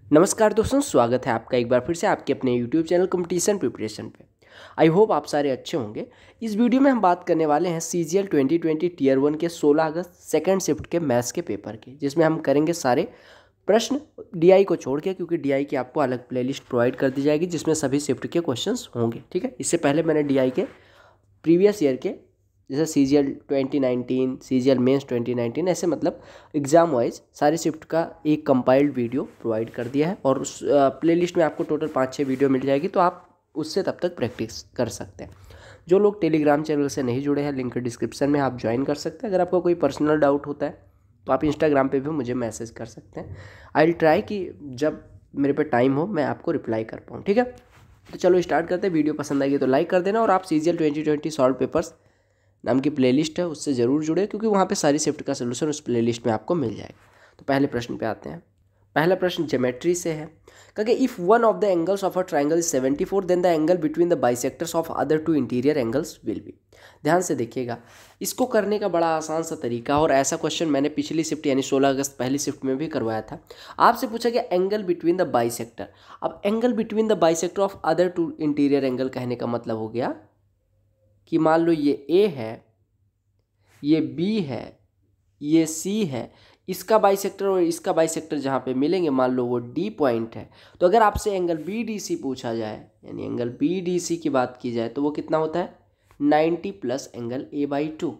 नमस्कार दोस्तों, स्वागत है आपका एक बार फिर से आपके अपने यूट्यूब चैनल कंपटीशन प्रिपरेशन पे। आई होप आप सारे अच्छे होंगे। इस वीडियो में हम बात करने वाले हैं CGL 2020 टीयर 1 के 16 अगस्त सेकंड शिफ्ट के मैथ्स के पेपर के, जिसमें हम करेंगे सारे प्रश्न DI को छोड़ के, क्योंकि DI की आपको अलग प्लेलिस्ट प्रोवाइड कर दी जाएगी जिसमें सभी शिफ्ट के क्वेश्चंस होंगे। ठीक है, इससे पहले मैंने DI के प्रीवियस ईयर के जैसे CGL 2019, CGL मेंस 2019 ऐसे मतलब एग्ज़ाम वाइज सारे शिफ्ट का एक कंपाइल्ड वीडियो प्रोवाइड कर दिया है और उस प्लेलिस्ट में आपको टोटल 5-6 वीडियो मिल जाएगी, तो आप उससे तब तक प्रैक्टिस कर सकते हैं। जो लोग टेलीग्राम चैनल से नहीं जुड़े हैं, लिंक डिस्क्रिप्शन में आप ज्वाइन कर सकते हैं। अगर आपको कोई पर्सनल डाउट होता है तो आप इंस्टाग्राम पे भी मुझे मैसेज कर सकते हैं। आई विल ट्राई कि जब मेरे पे टाइम हो मैं आपको रिप्लाई कर पाऊँ। ठीक है, तो चलो स्टार्ट करते हैं। वीडियो पसंद आएगी तो लाइक कर देना और आप CGL 2020 सॉल्व पेपर्स नाम की प्लेलिस्ट है उससे ज़रूर जुड़े, क्योंकि वहाँ पे सारी शिफ्ट का सोल्यूशन उस प्लेलिस्ट में आपको मिल जाएगा। तो पहले प्रश्न पे आते हैं। पहला प्रश्न ज्योमेट्री से है। क्योंकि if one of the angles of a triangle is 74 then the angle between the bisectors of other two interior angles will be. ध्यान से देखिएगा, इसको करने का बड़ा आसान सा तरीका, और ऐसा क्वेश्चन मैंने पिछली शिफ्ट यानी 16 अगस्त पहली शिफ्ट में भी करवाया था। आपसे पूछा गया एंगल बिटवीन द बाइसेक्टर। अब angle between the bisector of other two interior angle कहने का मतलब हो गया कि मान लो ये A है, ये B है, ये C है, इसका बाइसेक्टर और इसका बाइसेक्टर जहाँ पे मिलेंगे मान लो वो D पॉइंट है। तो अगर आपसे एंगल BDC पूछा जाए, यानी एंगल BDC की बात की जाए, तो वो कितना होता है 90 प्लस एंगल A/2।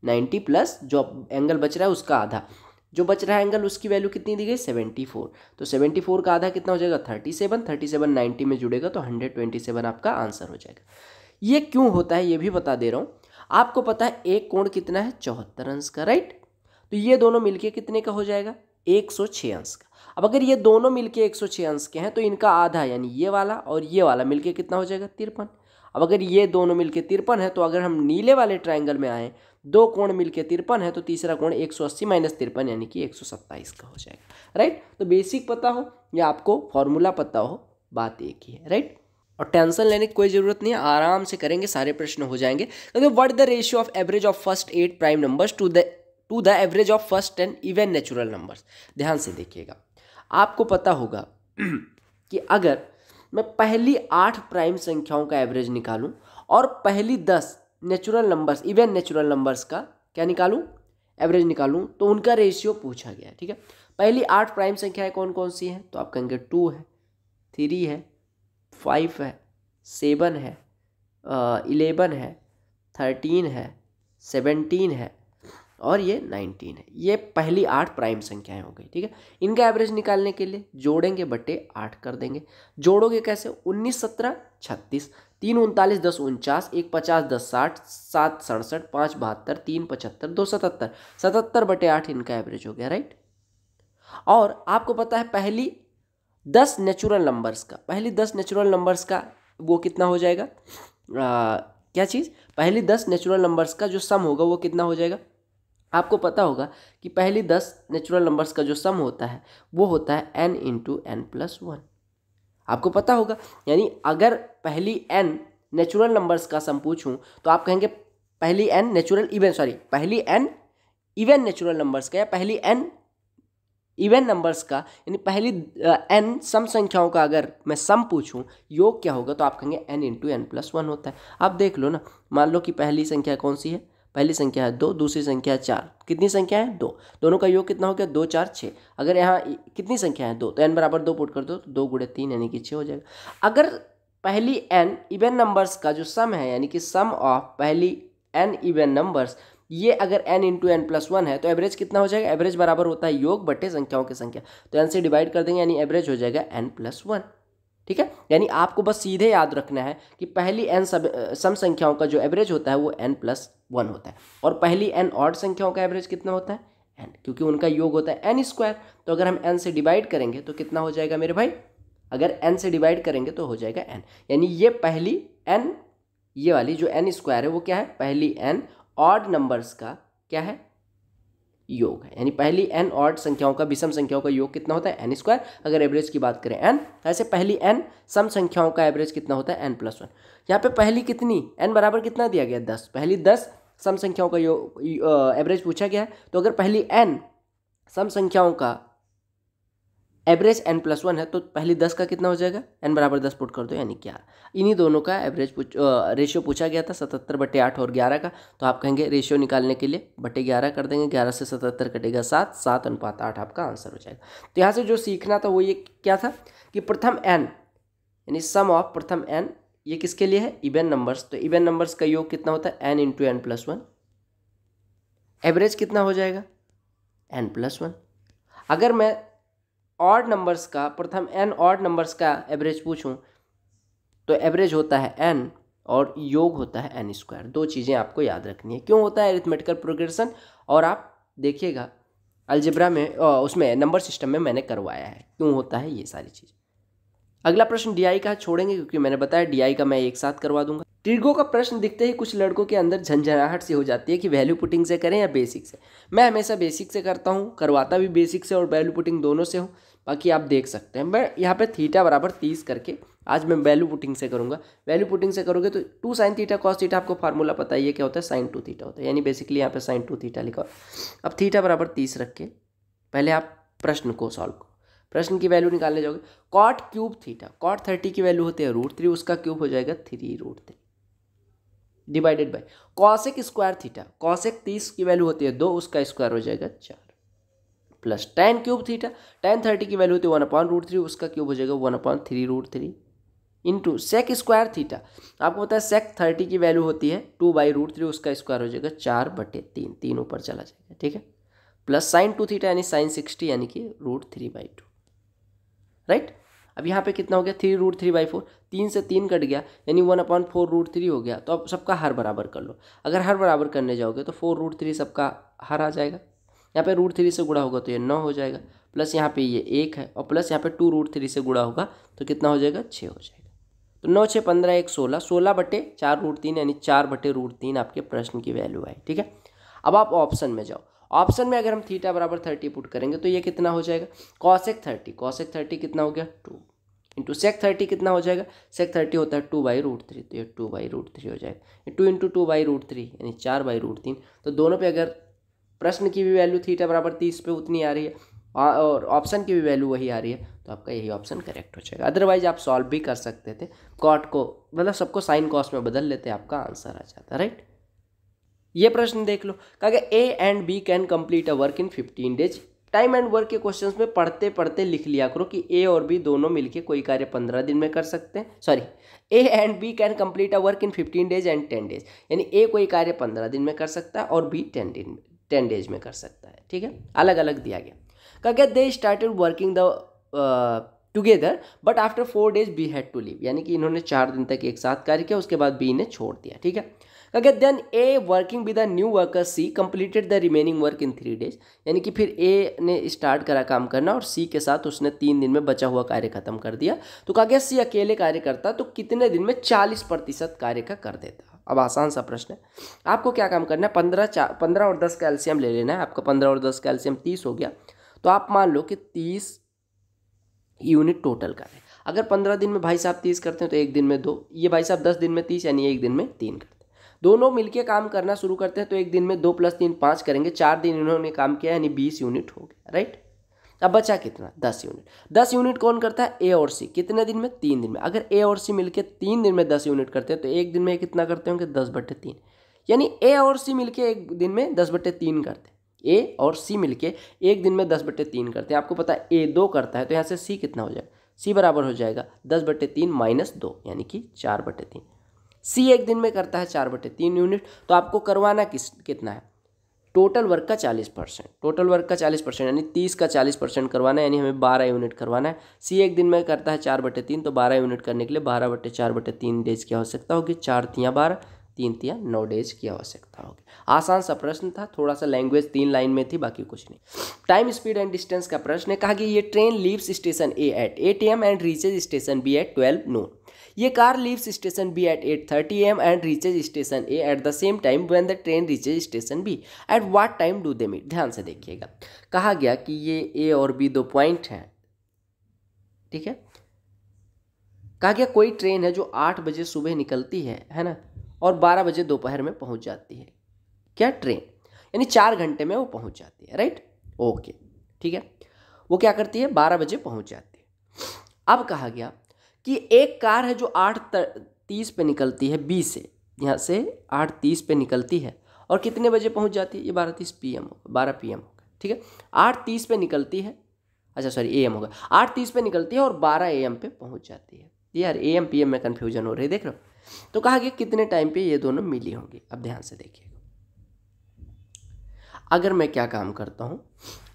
90 प्लस जो एंगल बच रहा है उसका आधा, जो बच रहा है एंगल उसकी वैल्यू कितनी दी गई 74। तो 74 का आधा कितना हो जाएगा 37। 37 90 में जुड़ेगा तो 127 आपका आंसर हो जाएगा। ये क्यों होता है ये भी बता दे रहा हूँ। आपको पता है एक कोण कितना है 74 अंश का, राइट। तो ये दोनों मिलके कितने का हो जाएगा 106 अंश का। अब अगर ये दोनों मिलके 106 अंश के हैं तो इनका आधा यानी ये वाला और ये वाला मिलके कितना हो जाएगा 53। अब अगर ये दोनों मिलके 53 है तो अगर हम नीले वाले ट्राइंगल में आए, दो कोण मिलके 53 है तो तीसरा कोण 180 माइनस 53 यानी कि 127 का हो जाएगा, राइट। तो बेसिक पता हो या आपको फॉर्मूला पता हो, बात एक ही है, राइट। और टेंशन लेने की कोई ज़रूरत नहीं है, आराम से करेंगे, सारे प्रश्न हो जाएंगे। What the ratio of average of first 8 prime numbers to the average of first 10 even natural numbers. ध्यान से देखिएगा, आपको पता होगा कि अगर मैं पहली 8 प्राइम संख्याओं का एवरेज निकालूं और पहली 10 natural numbers even natural numbers का क्या निकालूं एवरेज निकालूं, तो उनका रेशियो पूछा गया है। ठीक है, पहली 8 प्राइम संख्याएं कौन कौन सी हैं, तो आप कहेंगे 2 है, 3 है, 5 है, 7 है, 11 है, 13 है, 17 है और ये 19 है। ये पहली 8 प्राइम संख्याएं हो गई। ठीक है, इनका एवरेज निकालने के लिए जोड़ेंगे बटे 8 कर देंगे। जोड़ोगे कैसे, 19 17 36, 3 39 10 49, 1 50 10 60, 7 67, 5 72, 3 75, 2 77, 77 बटे 8 इनका एवरेज हो गया, राइट। और आपको पता है पहली 10 नेचुरल नंबर्स का, पहली 10 नेचुरल नंबर्स का वो कितना हो जाएगा, क्या चीज़, पहली 10 नेचुरल नंबर्स का जो सम होगा वो कितना हो जाएगा। आपको पता होगा कि पहली 10 नेचुरल नंबर्स का जो सम होता है वो होता है n इंटू एन प्लस 1। आपको पता होगा, यानी अगर पहली n नेचुरल नंबर्स का सम पूछूं तो आप कहेंगे पहली n नेचुरल इवन पहली n इवन नेचुरल नंबर्स का या पहली n इवन नंबर्स का, यानी पहली n सम संख्याओं का अगर मैं सम पूछूं योग क्या होगा, तो आप कहेंगे n इंटू एन प्लस 1 होता है। आप देख लो ना, मान लो कि पहली संख्या कौन सी है, पहली संख्या है 2, दूसरी संख्या है 4। कितनी संख्या है 2, दोनों का योग कितना हो गया 2 4 6। अगर यहाँ कितनी संख्या है 2, तो n बराबर 2 पुट कर दो तो 2 गुणे 3 यानी कि 6 हो जाएगा। अगर पहली n इवन नंबर्स का जो सम है, यानी कि सम ऑफ पहली n इवन नंबर्स, ये अगर n इंटू एन प्लस 1 है तो एवरेज कितना हो जाएगा, एवरेज बराबर होता है योग बटे संख्याओं की संख्या, तो n से डिवाइड कर देंगे यानी एवरेज हो जाएगा n प्लस 1। ठीक है, यानी आपको बस सीधे याद रखना है कि पहली n सम संख्याओं का जो एवरेज होता है वो n प्लस 1 होता है, और पहली n ऑड संख्याओं का एवरेज कितना होता है n, क्योंकि उनका योग होता है n स्क्वायर। तो अगर हम n से डिवाइड करेंगे तो कितना हो जाएगा मेरे भाई, अगर n से डिवाइड करेंगे तो हो जाएगा n, यानी ये पहली n, ये वाली जो n स्क्वायर है वो क्या है, पहली n ऑड नंबर्स का क्या है योग है, यानी पहली n ऑड संख्याओं का विषम संख्याओं का योग कितना होता है n स्क्वायर। अगर एवरेज की बात करें n, ऐसे पहली n सम संख्याओं का एवरेज कितना होता है n प्लस 1। यहाँ पे पहली कितनी n बराबर कितना दिया गया 10, पहली 10 सम संख्याओं का एवरेज पूछा गया है। तो अगर पहली n सम संख्याओं का एवरेज n+1 है तो पहली 10 का कितना हो जाएगा, n बराबर 10 पुट कर दो यानी 11। इन्हीं दोनों का एवरेज रेशियो पूछा गया था 77/8 और 11 का। तो आप कहेंगे रेशियो निकालने के लिए बटे 11 कर देंगे, 11 से 77 कटेगा 7, 7:8 आपका आंसर हो जाएगा। तो यहाँ से जो सीखना था वो ये क्या था कि प्रथम n यानी सम ऑफ प्रथम n ये किसके लिए है, इवन नंबर्स। तो इवन नंबर्स का योग कितना होता है, n × n+1। एवरेज कितना हो जाएगा, n+1। अगर मैं ऑड नंबर्स का प्रथम n ऑड नंबर्स का एवरेज पूछूं तो एवरेज होता है n और योग होता है n²। दो चीज़ें आपको याद रखनी है। क्यों होता है अरिथमेटिकल प्रोग्रेशन, और आप देखिएगा अलजेब्रा में उसमें नंबर सिस्टम में मैंने करवाया है क्यों होता है ये सारी चीज़। अगला प्रश्न DI का छोड़ेंगे क्योंकि मैंने बताया DI का मैं एक साथ करवा दूंगा। ट्रिगो का प्रश्न दिखते ही कुछ लड़कों के अंदर झंझनाहट सी हो जाती है कि वैल्यू पुटिंग से करें या बेसिक से। मैं हमेशा बेसिक से करता हूँ, करवाता भी बेसिक से और वैल्यू पुटिंग दोनों से हूँ। बाकी आप देख सकते हैं मैं यहाँ पे थीटा बराबर 30 करके आज मैं वैल्यू पुटिंग से करूँगा। वैल्यू पुटिंग से करोगे तो 2 sin थीटा cos थीटा, आपको फार्मूला पता ही है क्या होता है, sin 2 थीटा होता है, यानी बेसिकली यहाँ पे sin 2 थीटा लिखा। अब थीटा बराबर 30 रख के पहले आप प्रश्न को सॉल्व करो। प्रश्न की वैल्यू निकालने जाओगे, cot क्यूब थीटा, cot 30 की वैल्यू होती है √3, उसका क्यूब हो जाएगा 3√3 divided by cosec square theta, cosec 30 की वैल्यू होती है 2, उसका स्क्वायर हो जाएगा 4, plus tan cube theta, tan 30 की वैल्यू होती है 1/√3, उसका क्यूब हो जाएगा 1/3√3 इंटू sec स्क्वायर थीटा। आपको पता है sec 30 की वैल्यू होती है 2/√3, उसका स्क्वायर हो जाएगा 4/3, 3 ऊपर चला जाएगा, ठीक है, प्लस sin 2 थीटा यानी sin 60 यानी कि √3/2, राइट। अब यहाँ पे कितना हो गया 3√3/4, 3 से 3 कट गया यानी 1/4√3 हो गया। तो अब सबका हर बराबर कर लो। अगर हर बराबर करने जाओगे तो 4√3 सबका हर आ जाएगा। यहाँ पे √3 से गुणा होगा तो ये 9 हो जाएगा, प्लस यहाँ पे ये 1 है और प्लस यहाँ पे 2√3 से गुणा होगा तो कितना हो जाएगा 6 हो जाएगा। तो 9 6 15 1 16, 16/4√3 यानी 4/√3 आपके प्रश्न की वैल्यू आई, ठीक है। अब आप ऑप्शन में जाओ। ऑप्शन में अगर हम थीटा बराबर 30 पुट करेंगे तो ये कितना हो जाएगा, cosec 30 कितना हो गया 2 इंटू sec 30 कितना हो जाएगा, sec 30 होता है 2/√3, तो ये 2/√3 हो जाएगा। 2 × 2/√3 यानी 4/√3। तो दोनों पे अगर प्रश्न की भी वैल्यू थीटा बराबर 30 पे उतनी आ रही है और ऑप्शन की भी वैल्यू वही आ रही है तो आपका यही ऑप्शन करेक्ट हो जाएगा। अदरवाइज आप सॉल्व भी कर सकते थे, कॉट को मतलब सबको साइन कॉस में बदल लेते, आपका आंसर आ जाता, राइट। ये प्रश्न देख लो, कहा गया A and B can complete a work in 15 days. Time and work के क्वेश्चंस में पढ़ते पढ़ते लिख लिया करो कि A और B दोनों मिलके कोई कार्य 15 दिन में कर सकते हैं। Sorry, A and B can complete a work in 15 days and 10 days, यानी A कोई कार्य 15 दिन में कर सकता है और B 10 डेज में कर सकता है, ठीक है, अलग अलग दिया गया। कहा गया they started working the together but after 4 days B had to leave, यानी कि इन्होंने 4 दिन तक एक साथ कार्य किया, उसके बाद B ने छोड़ दिया, ठीक है। कहा then A working with the new worker C completed the remaining work in 3 days, यानी कि फिर A ने स्टार्ट करा काम करना और C के साथ उसने 3 दिन में बचा हुआ कार्य खत्म कर दिया। तो कहा गया C अकेले कार्य करता तो कितने दिन में 40% कार्य का कर देता। अब आसान सा प्रश्न है, आपको क्या काम करना है, 15 और 10 का एलसीएम ले लेना है। आपका 15 और 10 का एलसीएम 30 हो गया, तो आप मान लो कि 30 यूनिट टोटल का है। अगर 15 दिन में भाई साहब 30 करते हैं तो एक दिन में 2, ये भाई साहब 10 दिन में 30 यानी एक दिन में 3 करते हैं। दोनों मिलके काम करना शुरू करते हैं तो एक दिन में 2 + 3 5 करेंगे, 4 दिन इन्होंने काम किया यानी 20 यूनिट हो गया, राइट। अब बचा कितना 10 यूनिट। 10 यूनिट कौन करता है, A और C, कितने दिन में 3 दिन में। अगर A और C मिलके 3 दिन में 10 यूनिट करते हैं तो एक दिन में कितना करते होंगे 10/3, यानी A और C मिलके एक दिन में 10/3 करते हैं। A और C मिलके एक दिन में 10/3 करते हैं। आपको पता है A 2 करता है तो यहाँ से C कितना हो जाएगा, C बराबर हो जाएगा 10/3 - 2 यानी कि 4/3। C एक दिन में करता है 4/3 यूनिट, तो आपको करवाना कितना है, टोटल वर्क का 40%, टोटल वर्क का 40% यानी 30 का 40% करवाना है, यानी हमें 12 यूनिट करवाना है। C एक दिन में करता है 4/3, तो 12 यूनिट करने के लिए 12/4/3 डेज की आवश्यकता होगी। 4 × 12 3 × 9 डेज की आवश्यकता होगी। आसान सा प्रश्न था, थोड़ा सा लैंग्वेज 3 लाइन में थी, बाकी कुछ नहीं। टाइम स्पीड एंड डिस्टेंस का प्रश्न है, कहा कि ये train leaves station A at 8 AM and reaches station B at 12 noon। ये car leaves station B at 8:30 AM and reaches station A at the same time when the train reaches station B। at what time do they meet। ध्यान से देखिएगा, कहा गया कि ये A और B 2 point हैं, ठीक है। कहा गया कोई ट्रेन है जो 8 बजे सुबह निकलती है ना, और 12 बजे दोपहर में पहुंच जाती है। क्या ट्रेन, यानी 4 घंटे में वो पहुंच जाती है, राइट, ओके, ठीक है। वो क्या करती है, 12 बजे पहुंच जाती है। अब कहा गया कि एक कार है जो 8:30 पे निकलती है बी से, यहाँ से 8:30 पे निकलती है और कितने बजे पहुंच जाती है, ये 12:30 PM होगा, 12 PM होगा, ठीक है। 8:30 पे निकलती है, अच्छा सॉरी AM होगा, 8:30 पे निकलती है और 12 AM पे पहुंच जाती है। यार AM PM में कन्फ्यूजन हो रही है, देख रहे हो। तो कहा गया कितने टाइम पे ये दोनों मिली होंगी। अब ध्यान से देखिएगा, अगर मैं क्या काम करता हूँ,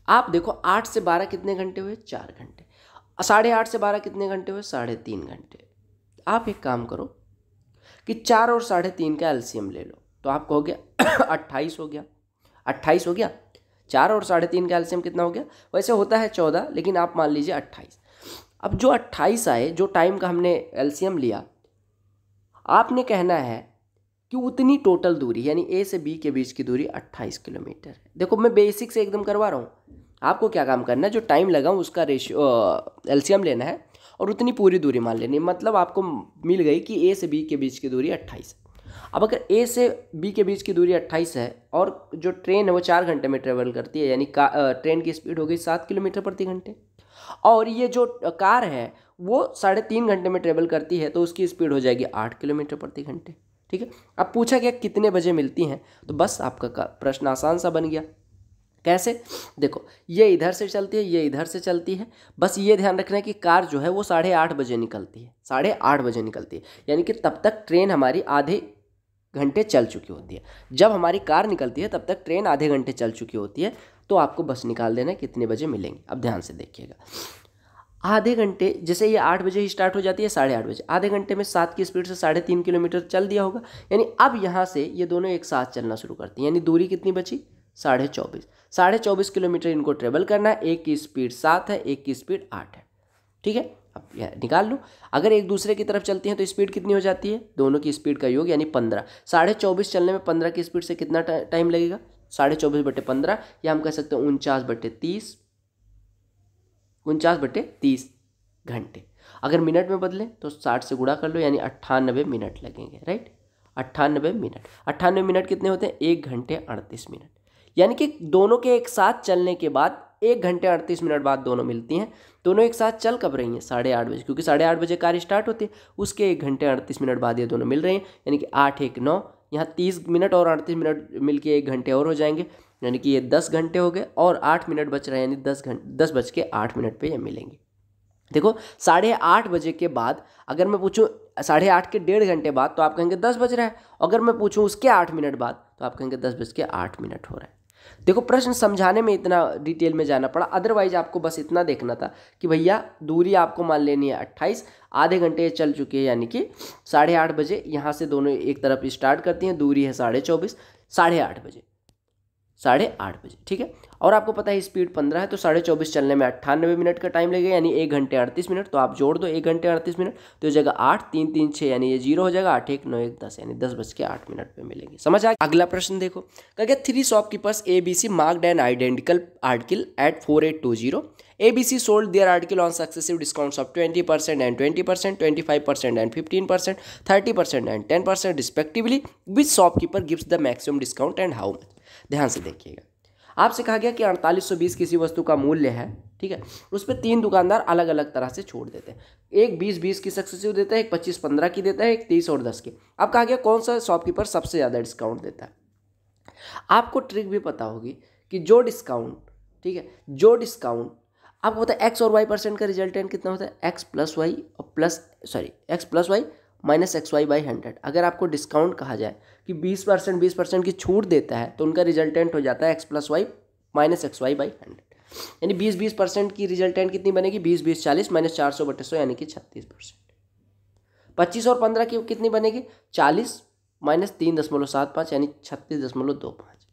आप देखो 8 से 12 कितने घंटे हुए, 4 घंटे। 8:30 से 12 कितने घंटे हुए, 3.5 घंटे। आप एक काम करो कि 4 और 3.5 का एलसीएम ले लो, तो आपको हो गया 28 हो गया, 28 हो गया। 4 और 3.5 का एलसीएम कितना हो गया, वैसे होता है 14, लेकिन आप मान लीजिए 28। अब जो 28 आए, जो टाइम का हमने एलसीएम लिया, आपने कहना है कि उतनी टोटल दूरी यानी ए से बी के बीच की दूरी 28 किलोमीटर है। देखो मैं बेसिक से एकदम करवा रहा हूँ, आपको क्या काम करना है, जो टाइम लगा उसका रेशियो एलसीएम लेना है और उतनी पूरी दूरी मान लेनी है। मतलब आपको मिल गई कि ए से बी के बीच की दूरी 28 है। अब अगर ए से बी के बीच की दूरी 28 है और जो ट्रेन है वो 4 घंटे में ट्रेवल करती है, यानी ट्रेन की स्पीड हो गई 7 किलोमीटर प्रति घंटे, और ये जो कार है वो 3.5 घंटे में ट्रेवल करती है, तो उसकी स्पीड हो जाएगी 8 किलोमीटर प्रति घंटे, ठीक है। अब पूछा गया कितने बजे मिलती हैं, तो बस आपका प्रश्न आसान सा बन गया। कैसे, देखो ये इधर से चलती है, ये इधर से चलती है, बस ये ध्यान रखना है कि कार जो है वो 8:30 बजे निकलती है, 8:30 बजे निकलती है, यानी कि तब तक ट्रेन हमारी आधे घंटे चल चुकी होती है। जब हमारी कार निकलती है तब तक ट्रेन आधे घंटे चल चुकी होती है, तो आपको बस निकाल देना है कितने बजे मिलेंगे। अब ध्यान से देखिएगा, आधे घंटे, जैसे ये 8 बजे ही स्टार्ट हो जाती है, 8:30 बजे, आधे घंटे में 7 की स्पीड से 3.5 किलोमीटर चल दिया होगा, यानी अब यहाँ से ये दोनों एक साथ चलना शुरू करती हैं, यानी दूरी कितनी बची, 24 किलोमीटर इनको ट्रेवल करना है। एक की स्पीड 7 है, एक की स्पीड 8 है, ठीक है। अब यह निकाल लो, अगर एक दूसरे की तरफ चलती हैं तो स्पीड कितनी हो जाती है, दोनों की स्पीड का योग यानी 15। 24.5 चलने में 15 की स्पीड से कितना टाइम लगेगा, 24/15, या हम कह सकते हैं 49/30, 49/30 घंटे। अगर मिनट में बदलें तो 60 से गुणा कर लो, यानी 98 मिनट लगेंगे, राइट। 98 मिनट कितने होते हैं, 1 घंटे 38 मिनट, यानी कि दोनों के एक साथ चलने के बाद 1 घंटे 38 मिनट बाद दोनों मिलती हैं। दोनों एक साथ चल कब रही हैं, 8:30 बजे, क्योंकि 8:30 बजे कार स्टार्ट होती है, उसके 1 घंटे 38 मिनट बाद ये दोनों मिल रही हैं, यानी कि 8 1 9, यहाँ 30 मिनट और 38 मिनट मिल के 1 घंटे और हो जाएंगे, यानी कि ये 10 घंटे हो गए और 8 मिनट बच रहे हैं, यानी 10:08 पे ये मिलेंगे। देखो 8:30 बजे के बाद अगर मैं पूछूं 8:30 के 1.5 घंटे बाद, तो आप कहेंगे 10 बज रहा है। अगर मैं पूछूं उसके 8 मिनट बाद, तो आप कहेंगे 10:08 हो रहा है। देखो प्रश्न समझाने में इतना डिटेल में जाना पड़ा, अदरवाइज आपको बस इतना देखना था कि भैया दूरी आपको मान लेनी है 28, आधे घंटे चल चुके हैं, यानी कि 8:30 बजे यहाँ से दोनों एक तरफ स्टार्ट करती हैं, दूरी है 24.5, 8:30 बजे, 8:30 बजे, ठीक है। और आपको पता है स्पीड 15 है, तो 24.5 चलने में 98 मिनट का टाइम लगेगा, यानी 1 घंटे 38 मिनट, तो आप जोड़ दो 1 घंटे 38 मिनट, तो जगह 8 3 3 6, यानी ये 0 हो जाएगा, 8 1 9 1 10, यानी 10:08 पे मिलेंगे। समझ आ गया। अगला प्रश्न देखो, कहा गया 3 shopkeepers ABC marked an identical article at 4820। ABC sold their article on successive discounts of 20% and 20%, 25% and 15%, 30% and 10% respectively. Which shopkeeper gives the maximum discount and how much? ध्यान से देखिएगा, आपसे कहा गया कि 4820 किसी वस्तु का मूल्य है, ठीक है, उस पर 3 दुकानदार अलग अलग तरह से छूट देते हैं। एक 20-20 की सक्सेसिव देता है, एक 25-15 की देता है, एक 30 और 10 की। अब कहा गया कौन सा शॉपकीपर सबसे ज़्यादा डिस्काउंट देता है। आपको ट्रिक भी पता होगी कि जो डिस्काउंट, ठीक है, जो डिस्काउंट आपको पता है एक्स और वाई परसेंट का रिजल्टेंट कितना होता है, x plus Y minus XY/100। अगर आपको डिस्काउंट कहा जाए कि 20% की छूट देता है, तो उनका रिजल्टेंट हो जाता है x plus Y minus XY/100, यानी 20% की रिजल्टेंट कितनी बनेगी, 20 40 माइनस 400/100, यानी कि 36%। 25 और 15 की कितनी बनेगी, 40 माइनस 3.75, यानी 36.25।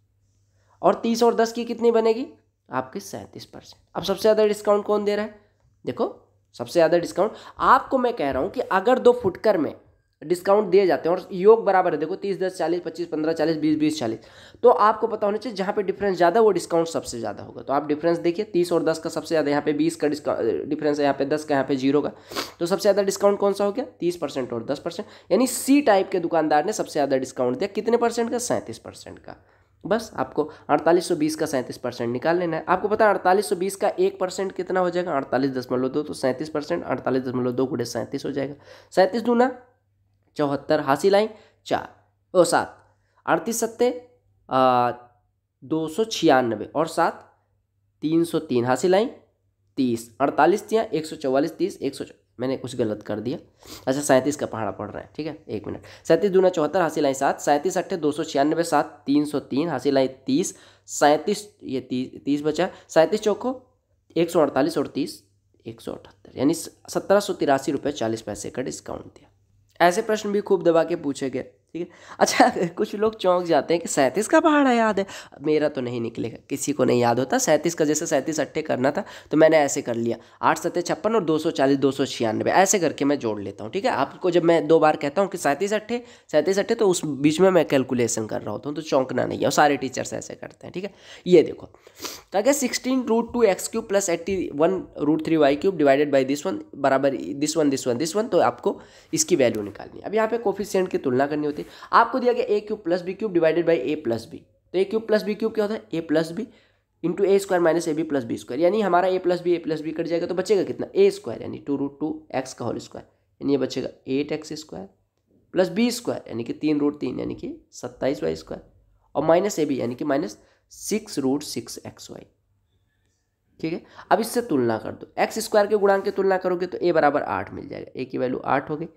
और 30 और 10 की कितनी बनेगी, आपकी 37%। अब सबसे ज़्यादा डिस्काउंट कौन दे रहा है, देखो सबसे ज़्यादा डिस्काउंट आपको मैं कह रहा हूँ कि अगर 2 फुटकर में डिस्काउंट दिए जाते हैं और योग बराबर है, देखो 30 10 40 25 15 40 20 20 40, तो आपको पता होना चाहिए जहाँ पे डिफरेंस ज़्यादा वो डिस्काउंट सबसे ज़्यादा होगा। तो आप डिफरेंस देखिए, 30 और 10 का सबसे ज़्यादा, यहाँ पे 20 का डिफरेंस है, यहाँ पे 10 का, यहाँ पे 0 का, तो सबसे ज़्यादा डिस्काउंट कौन सा हो गया, 30% और 10%, यानी C टाइप के दुकानदार ने सबसे ज़्यादा डिस्काउंट दिया, कितने परसेंट का, 37% का। बस आपको 4820 का 37% निकाल लेना है। आपको पता है 4820 का 1% कितना हो जाएगा, 48.2, तो 37%, 48.2 गुणे 37 हो जाएगा। 37 दूना 74, हासिल आई 7, 38 296 और 7 303, हासिल आई 30, 48 दिया 144, 30 100, मैंने कुछ गलत कर दिया। अच्छा 37 का पहाड़ा पड़ रहा है, ठीक है, 1 मिनट। 37 दूना 74, हासिल आई 7, 37 8 296, 7 303, हासिल आई 30, 37 ये 30 बचा, 37 चौको 148 और 30 178, यानी 1783.40 का डिस्काउंट दिया। ऐसे प्रश्न भी खूब दबा के पूछे गए, ठीक है। अच्छा कुछ लोग चौंक जाते हैं कि 37 का पहाड़ा याद है, मेरा तो नहीं निकलेगा, किसी को नहीं याद होता 37 का। जैसे 37 अट्ठे करना था तो मैंने ऐसे कर लिया, 8 सत्ते 56 और 240 296, ऐसे करके मैं जोड़ लेता हूँ, ठीक है। आपको जब मैं 2 बार कहता हूँ कि 37 अट्ठे तो उस बीच में मैं कैलकुलेशन कर रहा होता हूँ, तो चौंकना नहीं है, और सारे टीचर्स ऐसे करते हैं, ठीक है। ये देखो क्या क्या 16√2x³ + 81√3y³ divided by this one बराबर दिस वन, तो आपको इसकी वैल्यू निकालनी है। अब यहाँ पे कोफिशिएंट की तुलना करनी होती है। आपको दिया गया a³ + b³ divided by a + b, तो a³ + b³ क्या होता है, a + b into a² - ab + b², यानी हमारा a + b कट जाएगा, तो बचेगा कितना, a² यानी 2√2x का होल स्क्वायर, यानी ये बचेगा 8x² प्लस b² यानी कि 3√3 यानी कि 27y², और माइनस ab यानी कि -6√6xy, ठीक है। अब इससे तुलना कर दो, x² के गुणांक की तुलना करोगे तो a बराबर 8 मिल जाएगा, a की वैल्यू 8 हो गई।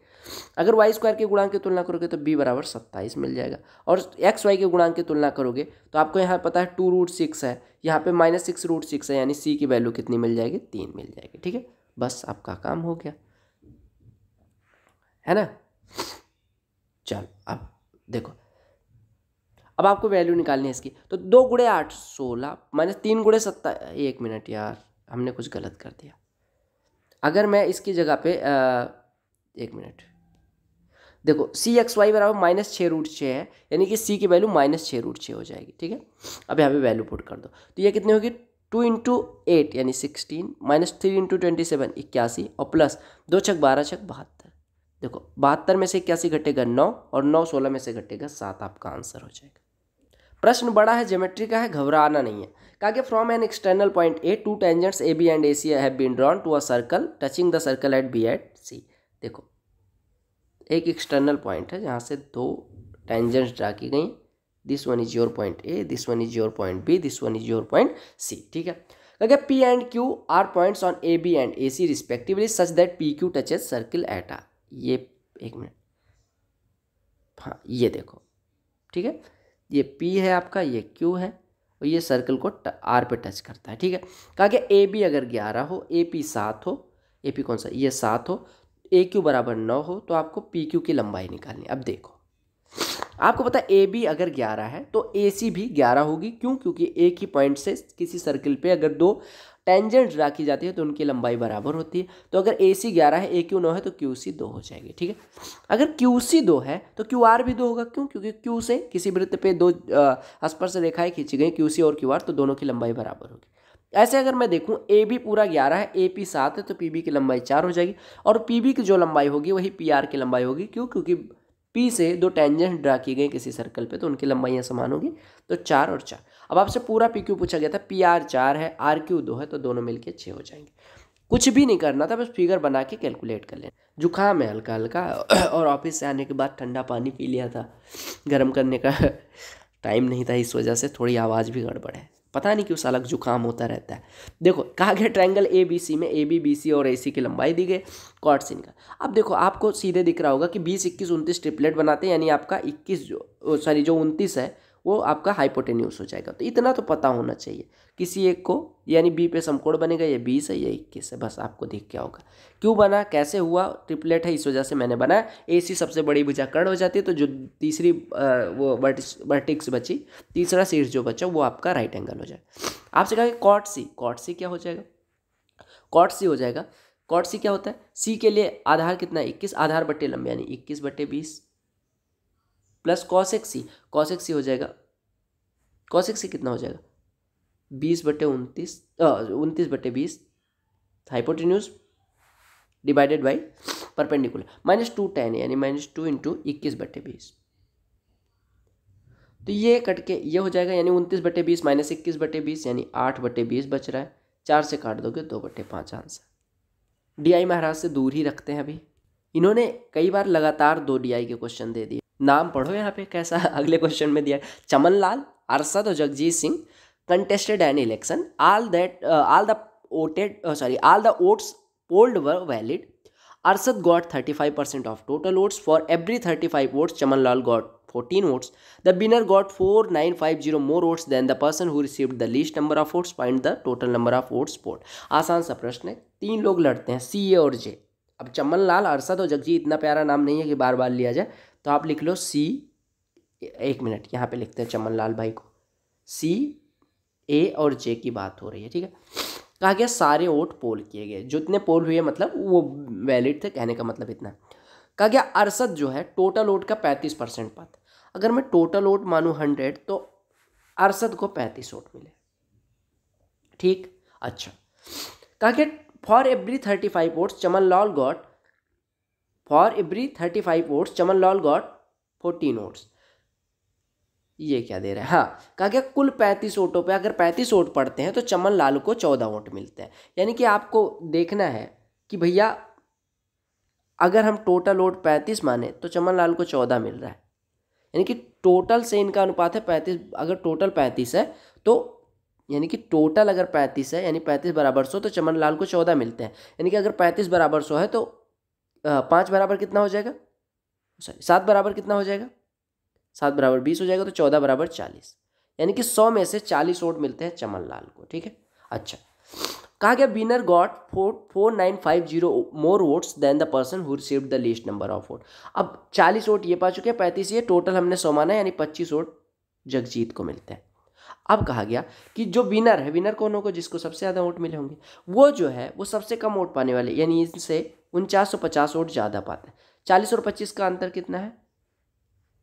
अगर y² के गुणांक की तुलना करोगे तो b बराबर 27 मिल जाएगा, और xy के गुणांक की तुलना करोगे तो आपको यहाँ पता है 2√6 है, यहाँ पे -6√6 है, यानी c की वैल्यू कितनी मिल जाएगी, 3 मिल जाएगी, ठीक है। बस आपका काम हो गया, है ना। चल अब देखो, अब आपको वैल्यू निकालनी है इसकी, तो 2 गुणे 8 16 माइनस 3 गुणे 27, 1 मिनट यार हमने कुछ गलत कर दिया। अगर मैं इसकी जगह पे 1 मिनट देखो, cxy बराबर -6√6 है, यानी कि c की वैल्यू -6√6 हो जाएगी, ठीक है। अब यहाँ पे वैल्यू पुट कर दो, तो ये कितनी होगी, 2 × 8 यानी 16 -3 × 27 81, और प्लस 2 छक 12 छक 72। देखो 72 में से 81 घटेगा 9, और 9 16 में से घटेगा 7, आपका आंसर हो जाएगा। प्रश्न बड़ा है, ज्योमेट्री का है, घबराना नहीं है। कहा कि from an external point A 2 tangents A B and A C have been drawn to a circle touching the circle at B at C. देखो एक एक्सटर्नल पॉइंट है जहाँ से 2 टेंजेंट्स ड्रा की गई, this one is your point A, this one is your point B, this one is your point C, ठीक है। कहा P and Q are points on A B and A C respectively such that P Q touches circle at R. ये 1 minute, हाँ ये देखो, ठीक है, ये P है आपका, ये Q है, और ये सर्कल को R पे टच करता है, ठीक है। कहा कि ए बी अगर 11 हो, ए पी 7 हो, ए पी कौन सा, ये 7 हो, ए क्यू बराबर 9 हो, तो आपको पी क्यू की लंबाई निकालनी। अब देखो आपको पता है ए बी अगर 11 है तो ए सी भी 11 होगी, क्यों, क्योंकि एक ही पॉइंट से किसी सर्कल पे अगर 2 टेंजेंट ड्रा की जाती है तो उनकी लंबाई बराबर होती है। तो अगर ए सी 11 है, ए क्यू 9 है, तो क्यू सी 2 हो जाएगी, ठीक है। अगर क्यू सी 2 है तो क्यू आर भी 2 होगा, क्यों, क्योंकि क्यू से किसी वृत्त पे 2 स्पर्श रेखाएं खींची गई, क्यू सी और क्यू आर, तो दोनों की लंबाई बराबर होगी। ऐसे अगर मैं देखूं ए बी पूरा 11 है, ए पी 7 है, तो पी बी की लंबाई 4 हो जाएगी, और पी बी की जो लंबाई होगी वही पी आर की लंबाई होगी, क्यों, क्योंकि पी से 2 टेंजेंट ड्रा की गई किसी सर्कल पे, तो उनकी लंबाइयाँ समान होगी, तो 4 और 4। अब आपसे पूरा पी क्यू पूछा गया था, पी आर 4 है, आर क्यू 2 है, तो दोनों मिलके 6 हो जाएंगे। कुछ भी नहीं करना था, बस फिगर बना के कैलकुलेट कर लेना। जुकाम है हल्का हल्का, और ऑफिस से आने के बाद ठंडा पानी पी लिया था, गर्म करने का टाइम नहीं था, इस वजह से थोड़ी आवाज़ भी गड़बड़ है, पता नहीं क्यों साला जुकाम होता रहता है। देखो कहा गया ट्रायंगल ए बी सी में ए बी बी सी और ए सी की लंबाई दी गई, कॉट सी निकाल। अब देखो आपको सीधे दिख रहा होगा कि 20 21 29 ट्रिपलेट बनाते हैं, यानी आपका 21 जो 29 है वो आपका हाइपोटेन्यूस हो जाएगा। तो इतना तो पता होना चाहिए किसी एक को, यानी बी पे समकोण बनेगा, ये 20 है, ये 21 है, बस आपको दिख क्या होगा। क्यों बना, कैसे हुआ, ट्रिपलेट है इस वजह से मैंने बनाया। ए सी सबसे बड़ी भुजा कर्ण हो जाती है, तो जो तीसरी वो वर्टिक्स बची, तीसरा शीर्ष जो बचा वो आपका राइट एंगल हो जाएगा। आपसे कहा कि कॉट सी क्या हो जाएगा, कॉट सी हो जाएगा। कॉट सी क्या होता है, सी के लिए आधार कितना है 21, आधार बट्टे लंबे यानी 21/20 प्लस कॉसेक सी हो जाएगा, कॉसेक सी कितना हो जाएगा 20/29, 29/20 हाइपोटेन्यूज डिवाइडेड बाई परपेंडिकुलर -2 10 यानी -2 × 21/20। तो ये कट के ये हो जाएगा, यानी 29/20 माइनस 21/20 यानी 8/20 बच रहा है। 4 से काट दोगे 2/5 आंसर। DI महाराज से दूर ही रखते हैं अभी। इन्होंने कई बार लगातार 2 DI के क्वेश्चन दे दिए। नाम पढ़ो यहाँ पे कैसा अगले क्वेश्चन में दिया है। चमन लाल, अरशद और Jagjit Singh contested an election. All the votes polled were valid. Arshad got 35% of total votes. For every 35 votes, Chaman Lal got 14 votes. The winner got 4950 more votes than the person who received the least number of votes. Find the total number of votes polled. आसान सा प्रश्न है। 3 लोग लड़ते हैं, C, A और J। अब चमन लाल, अरशद और जगजीत, इतना प्यारा नाम नहीं है कि बार बार लिया जाए, तो आप लिख लो C। 1 मिनट यहाँ पे लिखते हैं चमन लाल भाई को। C, A और J की बात हो रही है, ठीक है। कहा गया सारे वोट पोल किए गए, जो इतने पोल हुए मतलब वो वैलिड थे, कहने का मतलब इतना। कहा गया अरशद जो है टोटल वोट का 35% पाता। अगर मैं टोटल वोट मानूँ 100 तो अरशद को 35 वोट मिले, ठीक। अच्छा, कहा गया for every 35 votes Chaman Lal got 14 votes. ये क्या दे रहा है, हाँ। कहा गया कुल 35 वोटों पे अगर 35 वोट पड़ते हैं तो चमन लाल को 14 वोट मिलते हैं। यानी कि आपको देखना है कि भैया अगर हम टोटल वोट 35 माने तो चमन लाल को 14 मिल रहा है, यानी कि टोटल से इनका अनुपात है 35। अगर टोटल 35 है तो यानी कि टोटल अगर 35 है यानी 35 बराबर 100 तो चमन लाल को 14 मिलते हैं। यानी कि अगर 35 बराबर 100 है तो 5 बराबर कितना हो जाएगा, सॉरी 7 बराबर कितना हो जाएगा, 7 बराबर 20 हो जाएगा, तो 14 बराबर 40। यानी कि 100 में से 40 वोट मिलते हैं चमन लाल को, ठीक है। अच्छा, कहा गया winner got 4950 more votes than the person who received the least number of vote. अब 40 वोट ये पा चुके हैं, 35 ये, टोटल हमने 100 माना, यानी 25 वोट जगजीत को मिलते हैं। अब कहा गया कि जो विनर है, विनर कौन होगा, जिसको सबसे ज़्यादा वोट मिले होंगे, वो जो है वो सबसे कम वोट पाने वाले, यानी इनसे 4950 वोट ज़्यादा पाते हैं। 40 और 25 का अंतर कितना है,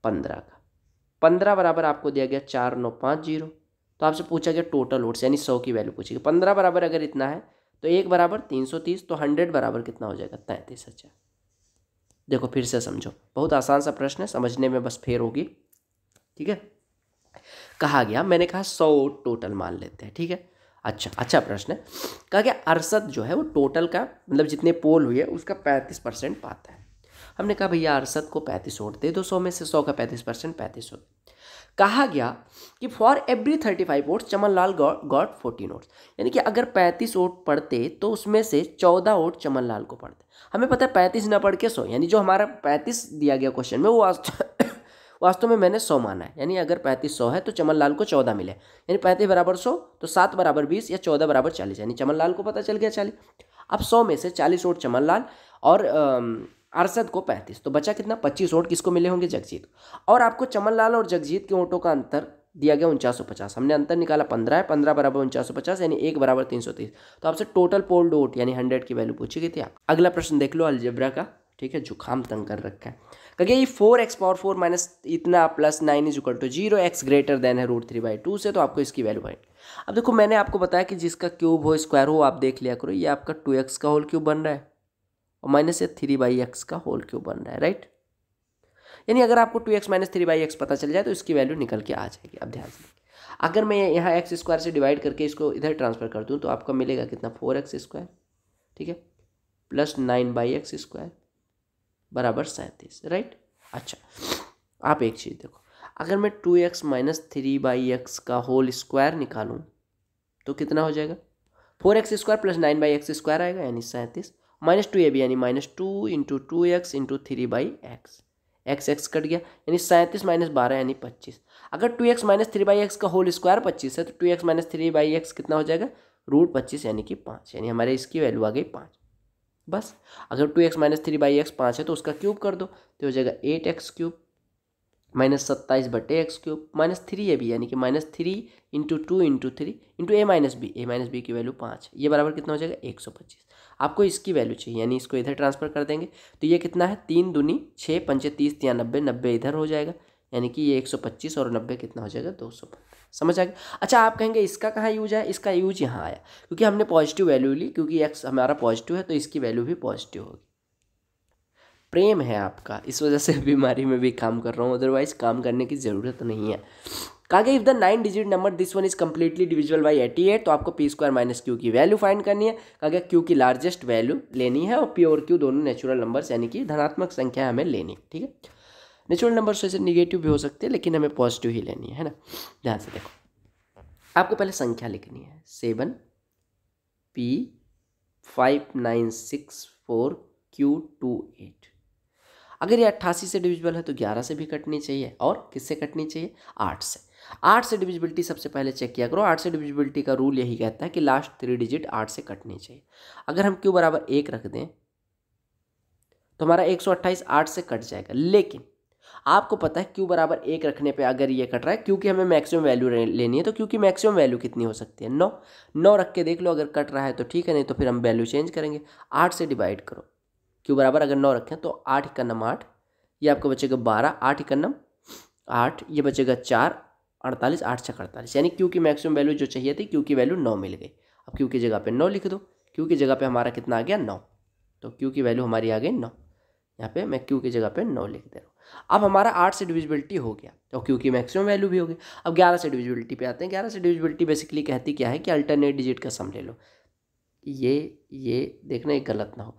15 का। 15 बराबर आपको दिया गया 4950, तो आपसे पूछा गया टोटल वोट्स, यानी 100 की वैल्यू पूछी गई। 15 बराबर अगर इतना है तो 1 बराबर 330, तो 100 बराबर कितना हो जाएगा, 33,000। देखो फिर से समझो, बहुत आसान सा प्रश्न है, समझने में बस फेर होगी, ठीक है। कहा गया, मैंने कहा 100 वोट टोटल मान लेते हैं, ठीक है। अच्छा प्रश्न है। कहा गया अरशद जो है वो टोटल का मतलब जितने पोल हुए उसका 35% पाता है। हमने कहा भैया अरशद को 35 वोट दे दो, 100 में से 100 का 35% 35 वोट। कहा गया कि for every 35 votes Chaman Lal got 14 votes, यानी कि अगर 35 वोट पढ़ते तो उसमें से 14 वोट चमन लाल को पढ़ते। हमें पता है 35 ना पढ़ के 100, यानी जो हमारा 35 दिया गया क्वेश्चन में वो वास्तव में मैंने 100 माना है, यानी अगर 35 100 है तो चमन लाल को 14 मिले, यानी 35 बराबर 100 तो 7 बराबर 20 या 14 बराबर 40, यानी चमन लाल को पता चल गया 40। अब 100 में से 40 वोट चमन लाल और अरशद को 35, तो बचा कितना, 25 वोट किसको मिले होंगे, जगजीत। और आपको चमन लाल और जगजीत के वोटों का अंतर दिया गया 4950, हमने अंतर निकाला 15 है, 15 बराबर 4950 यानी 1 बराबर 330। तो आपसे टोटल पोल्ड वोट यानी 100 की वैल्यू पूछी गई थी। अगला प्रश्न देख लो अलजेब्रा का, ठीक है, जुकाम तंग कर रखा है। कहिए ये 4x पावर 4 माइनस इतना plus 9 is equal to 0, x greater than है √3/2 से, तो आपको इसकी वैल्यू फाइंड। अब देखो मैंने आपको बताया कि जिसका क्यूब हो स्क्वायर हो आप देख लिया करो, ये आपका 2x का होल क्यूब बन रहा है और माइनस 3/x का होल क्यूब बन रहा है, राइट। यानी अगर आपको 2x माइनस 3/x पता चल जाए तो इसकी वैल्यू निकल के आ जाएगी। अब ध्यान से अगर मैं यहाँ x स्क्वायर से डिवाइड करके इसको इधर ट्रांसफर कर दूँ तो आपका मिलेगा कितना, 4x स्क्वायर, ठीक है, प्लस 9/x स्क्वायर बराबर 37, राइट। अच्छा, आप एक चीज़ देखो, अगर मैं 2x माइनस 3/x का होल स्क्वायर निकालूं तो कितना हो जाएगा, 4x square plus 9/x square आएगा यानी 37, माइनस 2 ये भी यानी -2 into 2x into 3/x, x cut गया यानी 37 माइनस 12 यानी 25। अगर 2x माइनस 3/x का होल स्क्वायर 25 है तो 2x माइनस 3/x कितना हो जाएगा, √25 यानी कि 5, यानी हमारे इसकी वैल्यू आ गई 5। बस अगर 2x माइनस 3/x 5 है तो उसका क्यूब कर दो तो हो जाएगा 8x cube minus 27/x cube minus 3 ये भी यानी कि -3 into 2 into 3 into a minus b की वैल्यू 5, ये बराबर कितना हो जाएगा 125। आपको इसकी वैल्यू चाहिए यानी इसको इधर ट्रांसफर कर देंगे तो ये कितना है, 3 दूनी 6 पंचे 30 या 90, 90 इधर हो जाएगा यानी कि ये 125 और 90 कितना हो जाएगा 215। समझ आ गया। अच्छा आप कहेंगे इसका कहाँ यूज है, इसका यूज यहाँ आया क्योंकि हमने पॉजिटिव वैल्यू ली, क्योंकि x हमारा पॉजिटिव है तो इसकी वैल्यू भी पॉजिटिव होगी। प्रेम है आपका, इस वजह से बीमारी में भी काम कर रहा हूँ, अदरवाइज काम करने की ज़रूरत नहीं है। कहा गया if the 9 digit number this one is completely divisible by 88, तो आपको पी स्क्वायर माइनस क्यू की वैल्यू फाइंड करनी है। कहा गया क्यू की लार्जेस्ट वैल्यू लेनी है और पी और क्यू दोनों नेचुरल नंबर्स यानी कि धनात्मक संख्या हमें लेनी, ठीक है। नेचुरल नंबर्स वैसे निगेटिव भी हो सकते हैं, लेकिन हमें पॉजिटिव ही लेनी है ना। ध्यान से देखो, आपको पहले संख्या लिखनी है 7P5964Q28। अगर ये 88 से डिविजिबल है तो 11 से भी कटनी चाहिए, और किससे कटनी चाहिए? 8 से। 8 से डिविजिबिलिटी सबसे पहले चेक किया करो। 8 से डिविजिबिलिटी का रूल यही कहता है कि लास्ट 3 डिजिट 8 से कटनी चाहिए। अगर हम Q बराबर 1 रख दें तो हमारा 128 8 से कट जाएगा, लेकिन आपको पता है Q बराबर 1 रखने पे अगर ये कट रहा है, क्योंकि हमें मैक्सिमम वैल्यू लेनी है, तो क्योंकि मैक्सिमम वैल्यू कितनी हो सकती है? 9। 9 रख के देख लो, अगर कट रहा है तो ठीक है, नहीं तो फिर हम वैल्यू चेंज करेंगे। 8 से डिवाइड करो, Q बराबर अगर 9 रखें तो 8 इक्का 8, ये आपको बचेगा 12, 8 इक्का 8, ये बचेगा 4, 48, 8 छः 48, यानी Q की मैक्सिमम वैल्यू जो चाहिए थी Q की वैल्यू 9 मिल गई। अब Q की जगह पे 9 लिख दो, Q की जगह पे हमारा कितना आ गया? 9, तो Q की वैल्यू हमारी आ गई 9। यहाँ पे मैं Q की जगह पे 9 लिख दे रहा हूँ। अब हमारा 8 से डिविजिबिलिटी हो गया, तो Q की मैक्सिमम वैल्यू भी हो गई। अब 11 से डिविजिबिलिटी पे आते हैं। 11 से डिविजिबिलिटी बेसिकली कहती क्या है कि अल्टरनेट डिजिट का सम ले लो। ये देखना एक गलत ना हो,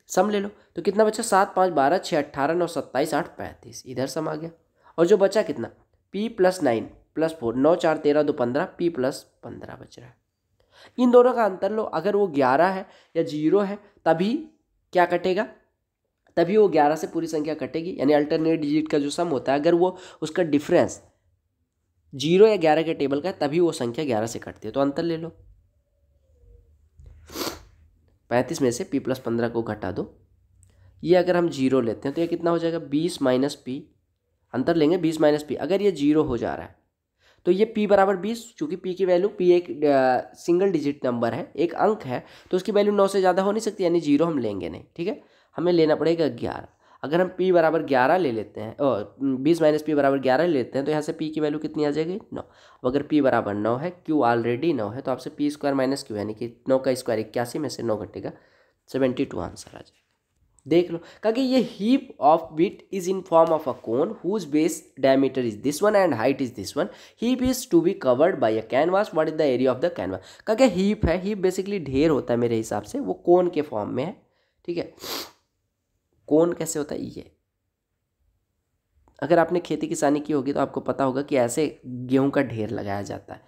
सम ले लो। तो कितना बचा? 7 5 12 6 18 9 27 8 35, इधर सम आ गया। और जो बचा कितना? P + 9 + 4, 9 4 13 2 15, P + 15 बच रहा है। इन दोनों का अंतर लो, अगर वो 11 है या 0 है तभी क्या कटेगा? तभी वो 11 से पूरी संख्या कटेगी, यानी अल्टरनेट डिजिट का जो सम होता है, अगर वो उसका डिफरेंस 0 या 11 के टेबल का है तभी वो संख्या 11 से कटती है। तो अंतर ले लो, 35 में से P + 15 को घटा दो। ये अगर हम 0 लेते हैं तो ये कितना हो जाएगा? 20 - P, अंतर लेंगे 20 - P। अगर ये 0 हो जा रहा है तो ये P बराबर 20, चूँकि P की वैल्यू, P एक सिंगल डिजिट नंबर है, एक अंक है, तो उसकी वैल्यू 9 से ज़्यादा हो नहीं सकती, यानी 0 हम लेंगे नहीं, ठीक है। हमें लेना पड़ेगा 11। अगर हम P बराबर 11 ले लेते हैं, 20 - P बराबर 11 ले लेते हैं, तो यहाँ से P की वैल्यू कितनी आ जाएगी? 9। अब अगर P बराबर 9 है, Q ऑलरेडी 9 है, तो आपसे P स्क्वायर माइनस Q, यानी कि 9 का स्क्वायर 81 में से 9 घटेगा 72 आंसर आ जाएगा। देख लो, क्योंकि ये heap of bit is in form of a cone whose base diameter is this one and height is this one. Heap is to be covered by a canvas. What is the area of the canvas? क्योंकि heap है, heap basically ढेर होता है मेरे हिसाब से, वो कोन के फॉर्म में है, ठीक है। कोन कैसे होता है? ये अगर आपने खेती किसानी की होगी तो आपको पता होगा कि ऐसे गेहूं का ढेर लगाया जाता है।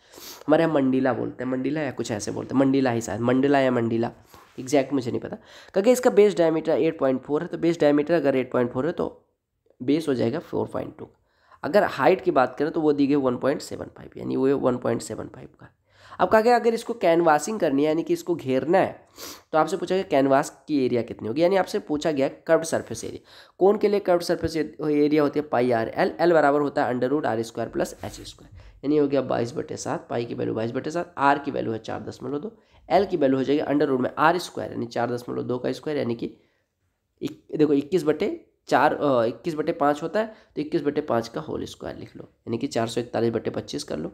हमारे यहाँ मंडीला बोलते हैं, मंडीला या कुछ ऐसे बोलते हैं, मंडीला ही शायद, मंडला या मंडीला, एग्जैक्ट मुझे नहीं पता। क्योंकि इसका बेस डायमीटर 8.4 है, तो बेस डायमीटर अगर 8.4 है तो बेस हो जाएगा 4.2। अगर हाइट की बात करें तो वो दी गई 1.75, यानी वो 1.75 का। अब कहा गया अगर इसको कैनवासिंग करनी है, यानी कि इसको घेरना है, तो आपसे पूछा गया कैनवास की एरिया कितनी होगी, यानी आपसे पूछा गया कर्व्ड सरफेस एरिया। कौन के लिए कर्व्ड सरफेस एरिया होती है? πr/l। एल बराबर होता है √r² + h², यानी हो गया 22/7। पाई की वैल्यू 22/7, आर की वैल्यू है 4.2, एल की वैल्यू हो जाएगी अंडर रूट में r² यानी 4.2 का स्क्वायर, यानी कि देखो 21/5 होता है, तो 21/5 का होल स्क्वायर लिख लो, यानी कि 441/25 कर लो।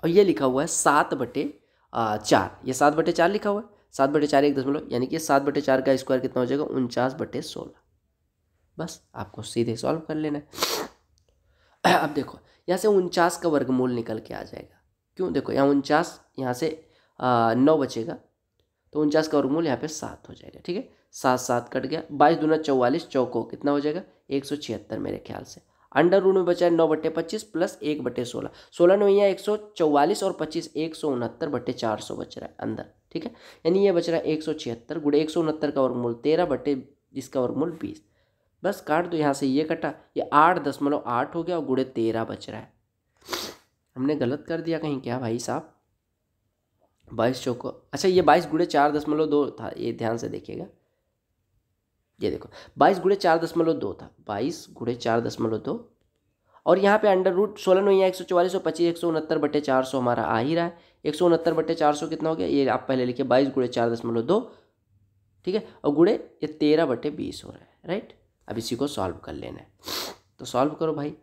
और ये लिखा हुआ है 7/4, ये 7/4 लिखा हुआ है, 7/4 1 दशमलव, यानी कि 7/4 का स्क्वायर कितना हो जाएगा? 49/16। बस आपको सीधे सॉल्व कर लेना है। अब देखो यहाँ से 49 का वर्गमूल निकल के आ जाएगा। क्यों? देखो यहाँ 49, यहाँ से 9 बचेगा, तो 49 का वर्गमूल यहाँ पे 7 हो जाएगा, ठीक है। 7 7 कट गया, 22 दूना 44, चौको कितना हो जाएगा? 176 मेरे ख्याल से। अंडर रूट में बचा है 9/25 + 1/16, 16 9 या 144 और 25 169/400 बच रहा है अंदर, ठीक है। यानी ये बच रहा है 176 गुणे 169 का वर्गमूल 13 जिसका वर्गमूल 20। बस काट दो, यहाँ से ये कटा, ये 8.8 हो गया और गुणे 13 बच रहा है। हमने गलत कर दिया कहीं क्या भाई साहब? 22 चौको, अच्छा ये 22 गुणे 4.2 था, ये ध्यान से देखिएगा। ये देखो 22 गुणे 4.2 था, 22 गुणे 4.2, और यहाँ पे अंडर रूट 16 9 या 144 और 25 169/400 हमारा आ ही रहा है। 169/400 कितना हो गया? ये आप पहले लिखिए 22 गुणे 4.2, ठीक है, और गुणे ये 13/20 हो रहा है, राइट। अब इसी को सॉल्व कर लेना है, तो सॉल्व करो भाई।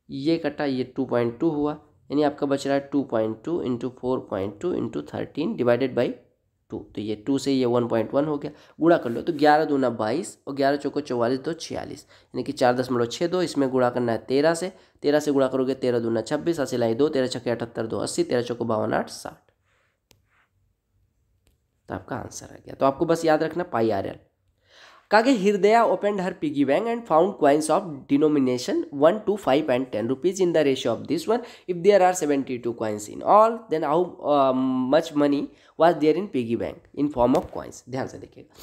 ये कटा, ये 2.2 हुआ, यानी आपका बच रहा है 2.2 × 4.2 × 13 डिवाइडेड बाई 2, तो ये 2 से ये 1.1 हो गया, गुणा कर लो तो 11 दूना 22 और 11 चौको 44 तो 46, यानी कि 4.62, इसमें गुणा करना है 13 से, 13 से गुणा करोगे 13 दूना 26, 80 लाई 2, 13 छक्के 78, 2 80, 13 चौको 52, 8 60, तो आपका आंसर आ गया। तो आपको बस याद रखना पाई आर एल। कहा Hridaya opened her piggy bank and found coins of denomination 1 to 5 and 10 rupees in the ratio of this one. If there are 72 coins in all, then how much money was there in piggy bank in form of coins? ध्यान से देखिएगा,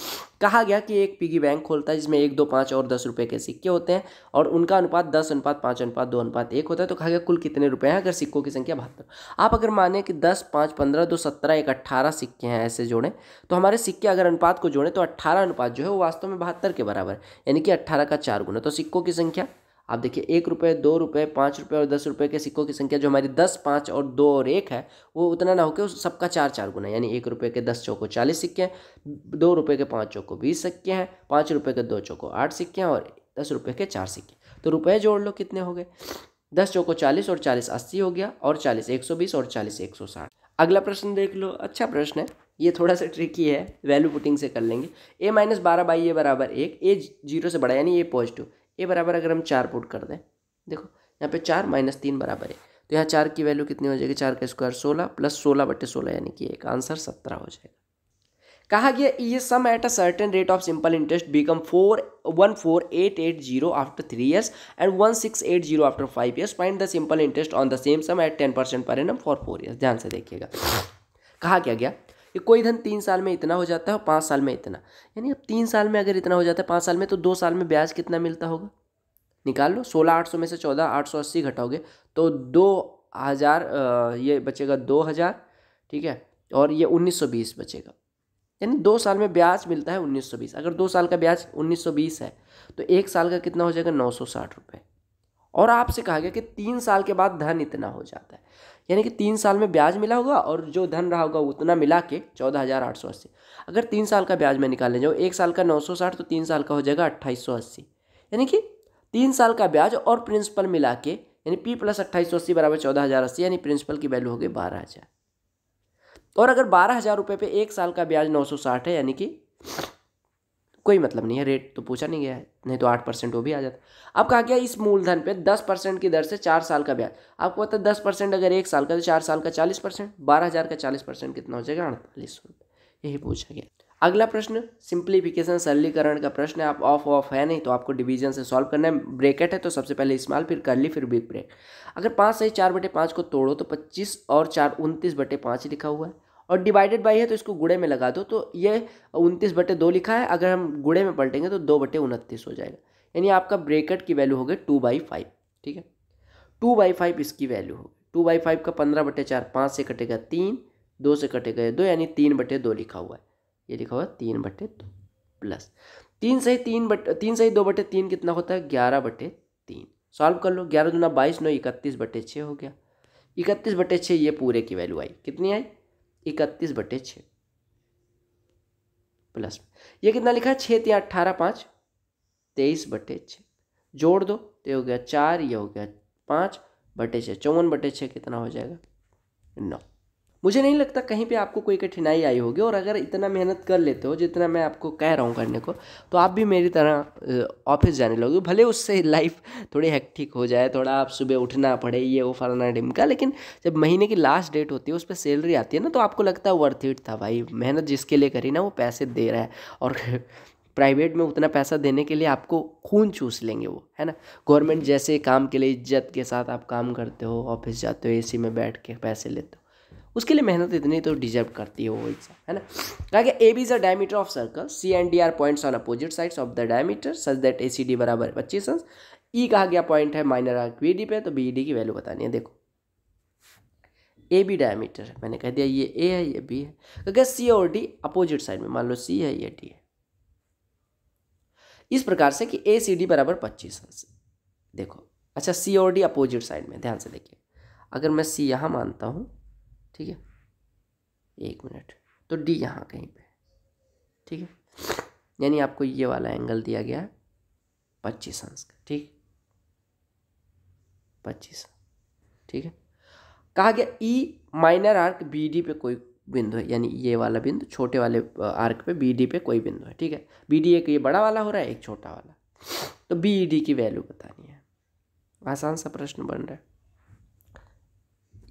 कहा गया कि एक piggy bank खोलता है जिसमें 1, 2, 5 और 10 रुपए के सिक्के होते हैं और उनका अनुपात 10:5:2:1 होता है। तो कहा गया कुल कितने रुपए हैं अगर सिक्कों की संख्या 72। आप अगर माने कि 10, 5, 15, 2, 17, 1, 18 सिक्के हैं, ऐसे जोड़ें तो हमारे सिक्के अगर अनुपात को जोड़ें तो 18 अनुपात जो है वो वास्तव में 72 के बराबर है, यानी कि 18 का 4 गुना। तो सिक्कों की संख्या आप देखिए 1 रुपये, 2 रुपये, 5 रुपये और 10 रुपये के सिक्कों की संख्या जो हमारी 10, 5 और 2 और 1 है वो उतना ना होकर उस सबका 4 गुना, यानी 1 रुपये के 10 चौको 40 सिक्के हैं, 2 रुपये के 5 चौको 20 सिक्के हैं, 5 रुपये के 2 चौको 8 सिक्के हैं और 10 रुपये के 4 सिक्के। तो रुपये जोड़ लो कितने हो गए, 10 चौको 40 और 40 80 हो गया, और 40 120 और 40 160। अगला प्रश्न देख लो, अच्छा प्रश्न है, ये थोड़ा सा ट्रिकी है, वैल्यू पुटिंग से कर लेंगे। a - 12/a बराबर 1, a 0 से बड़ा यानी a पॉजिटिव, a बराबर अगर हम 4 पुट कर दें, देखो यहाँ पे 4 - 3 बराबर है, तो यहाँ 4 की वैल्यू कितनी हो जाएगी, 4 का स्क्वायर 16 प्लस 16/16 यानी कि एक आंसर 17 हो जाएगा। कहा गया ये sum at a certain rate of simple interest become 14880 after 3 years and 1680 after 5 years, find the simple interest on the same sum at 10% per annum for 4 years। ध्यान से देखिएगा, कहा क्या गया कि कोई धन 3 साल में इतना हो जाता है और 5 साल में इतना, यानी अब 3 साल में अगर इतना हो जाता है 5 साल में, तो 2 साल में ब्याज कितना मिलता होगा, निकाल लो। 16,800 में से 14,880 घटाओगे तो 2000, ये बचेगा 2000, ठीक है, और ये 1920 बचेगा, यानी 2 साल में ब्याज मिलता है 1920। अगर 2 साल का ब्याज 1920 है तो 1 साल का कितना हो जाएगा, 960 रुपये। और आपसे कहा गया कि 3 साल के बाद धन इतना हो जाता है, यानी कि 3 साल में ब्याज मिला होगा और जो धन रहा होगा उतना मिला के 14,880। अगर 3 साल का ब्याज में निकालने जाओ, 1 साल का 960 तो 3 साल का हो जाएगा 2880, यानी कि 3 साल का ब्याज और प्रिंसिपल मिला के, यानी p + 2880 बराबर 14,080, यानी प्रिंसिपल की वैल्यू हो गई 12,000। और अगर 12,000 रुपये पे 1 साल का ब्याज 960 है, यानी कि कोई मतलब नहीं है, रेट तो पूछा नहीं गया है, नहीं तो 8% वो भी आ जाता। अब कहा गया इस मूलधन पे 10% की दर से 4 साल का ब्याज, आपको पता है 10% अगर 1 साल का तो 4 साल का 40%, 12,000 का 40% कितना हो जाएगा, 48 रुपये, यही पूछा गया। अगला प्रश्न सिंप्लीफिकेशन, सरलीकरण का प्रश्न है। आप ऑफ है नहीं तो आपको डिवीजन से सॉल्व करना है। ब्रैकेट है तो सबसे पहले स्मॉल, फिर कर्ली, फिर बिग ब्रैकेट। अगर 5 सही 4/5 को तोड़ो तो 25 और 4 29/5 लिखा हुआ है, और डिवाइडेड बाई है तो इसको गुणे में लगा दो, तो ये 29/2 लिखा है, अगर हम गुणे में पलटेंगे तो 2/29 हो जाएगा, यानी आपका ब्रैकेट की वैल्यू हो गई 2/5, ठीक है, 2/5 इसकी वैल्यू हो गई। 2/5 का 15/4, 5 से कटेगा 3, 2 से कटेगा 2, यानी 3/2 लिखा हुआ है, ये लिखा हुआ है 3/2 प्लस 3 सही 2/3 कितना होता है, 11/3। सॉल्व कर लो, 11 दूना 22, 9 31/6 हो गया, 31/6 ये पूरे की वैल्यू आई, कितनी आई, 31/6 प्लस ये कितना लिखा है, 6 × 18 5 23/6, जोड़ दो तो ये हो गया 4, ये हो गया 5/6, 54/6 कितना हो जाएगा, 9। मुझे नहीं लगता कहीं पे आपको कोई कठिनाई आई होगी, और अगर इतना मेहनत कर लेते हो जितना मैं आपको कह रहा हूँ करने को, तो आप भी मेरी तरह ऑफिस जाने लगोगे। भले उससे लाइफ थोड़ी हेक्टिक हो जाए, थोड़ा आप सुबह उठना पड़े, ये वो फलाना ढिमका, लेकिन जब महीने की लास्ट डेट होती है उस पर सैलरी आती है ना, तो आपको लगता है वर्थ इट था भाई, मेहनत जिसके लिए करी ना वो पैसे दे रहा है। और प्राइवेट में उतना पैसा देने के लिए आपको खून चूस लेंगे वो, है ना। गवर्नमेंट जैसे काम के लिए इज्जत के साथ आप काम करते हो, ऑफिस जाते हो, एसी में बैठ के पैसे लेते हो, उसके लिए मेहनत इतनी तो डिजर्व करती है वो एग्जाम, है ना। कहा कि A B is a diameter of circle, C and D are points on opposite sides of the diameter such that A C D बराबर 25 अंश। ई कहा गया पॉइंट है माइनर आर्क बी डी पे, तो बी डी की वैल्यू बतानी है। देखो ए बी डायमीटर है, मैंने कह दिया ये ए है ये बी है, क्योंकि सी और डी अपोजिट साइड में, मान लो सी है ये डी है, इस प्रकार से कि ए सी डी बराबर 25 अंश। देखो अच्छा, सी और डी अपोजिट साइड में, ध्यान से देखिए, अगर मैं सी यहाँ मानता हूँ, ठीक है, 1 मिनट, तो डी यहाँ कहीं पे, ठीक है, यानी आपको ये वाला एंगल दिया गया है 25 अंश का, ठीक, 25, ठीक है। कहा गया E minor arc B D पे कोई बिंदु है, यानी ये वाला बिंदु छोटे वाले आर्क पे बी डी पे कोई बिंदु है, ठीक है। बी डी एक ये बड़ा वाला हो रहा है, एक छोटा वाला, तो बी डी की वैल्यू बतानी है। आसान सा प्रश्न बन रहा है,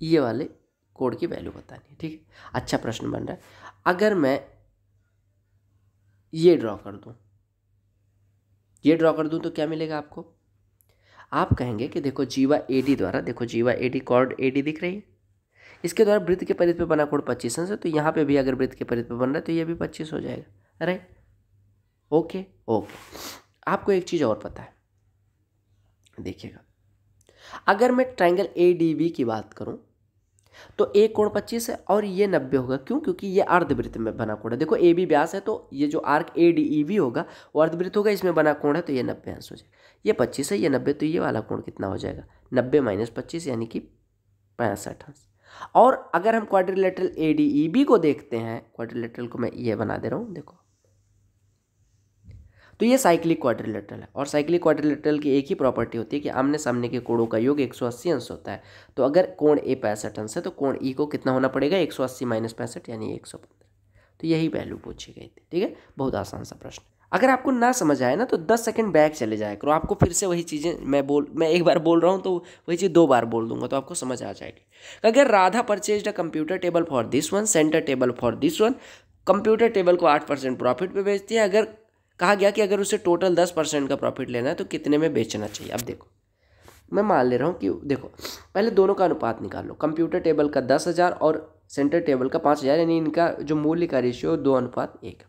ये वाले कोड की वैल्यू बतानी है, ठीक है। अच्छा प्रश्न बन रहा है। अगर मैं ये ड्रॉ कर दूं तो क्या मिलेगा आपको? आप कहेंगे कि देखो जीवा एडी द्वारा, देखो जीवा एडी कॉर्ड एडी दिख रही है, इसके द्वारा वृत्त के परिधि पे बना कोण 25 अंश है, तो यहाँ पे भी अगर वृत्त के परिधि पे बन रहा है तो ये भी 25 हो जाएगा, राइट। ओके। आपको एक चीज़ और पता है, देखिएगा, अगर मैं ट्राइंगल ए डी बी की बात करूं तो एक कोण 25 है और ये 90 होगा। क्यों? क्योंकि ये अर्धवृत्त में बना कोण है। देखो ए बी व्यास है, तो ये जो arc A D E B होगा वो अर्धवृत्त होगा, इसमें बना कोण है, तो ये 90 अंश हो जाएगा। ये 25 है, ये 90, तो ये वाला कोण कितना हो जाएगा? 90 माइनस 25 यानी कि 65 अंश। और अगर हम quadrilateral A D E B को देखते हैं, क्वाड्रिलेटरल को मैं ये बना दे रहा हूँ, देखो, तो ये साइक्लिक क्वाड्रिलेटरल है, और साइक्लिक क्वाड्रिलेटरल की एक ही प्रॉपर्टी होती है कि आमने सामने के कोणों का योग 180 अंश होता है। तो अगर कोण ए 65 अंश है तो कोण ई को कितना होना पड़ेगा? 180 माइनस 65 यानी 115। तो यही वैल्यू पूछी गई थी, ठीक है। बहुत आसान सा प्रश्न। अगर आपको ना समझ आए ना तो 10 सेकंड बैक चले जाया करो, आपको फिर से वही चीज़ें मैं एक बार बोल रहा हूँ तो वही चीज़ 2 बार बोल दूंगा तो आपको समझ आ जाएगी। अगर Radha purchase a computer table for this one, centre table for this one, computer table को 8% प्रॉफिट पे बेचती है। अगर कहा गया कि अगर उसे टोटल 10% का प्रॉफिट लेना है तो कितने में बेचना चाहिए? अब देखो, मैं मान ले रहा हूँ कि देखो, पहले दोनों का अनुपात निकाल लो। कंप्यूटर टेबल का 10,000 और सेंटर टेबल का 5,000, यानी इनका जो मूल्य का रेशियो 2:1।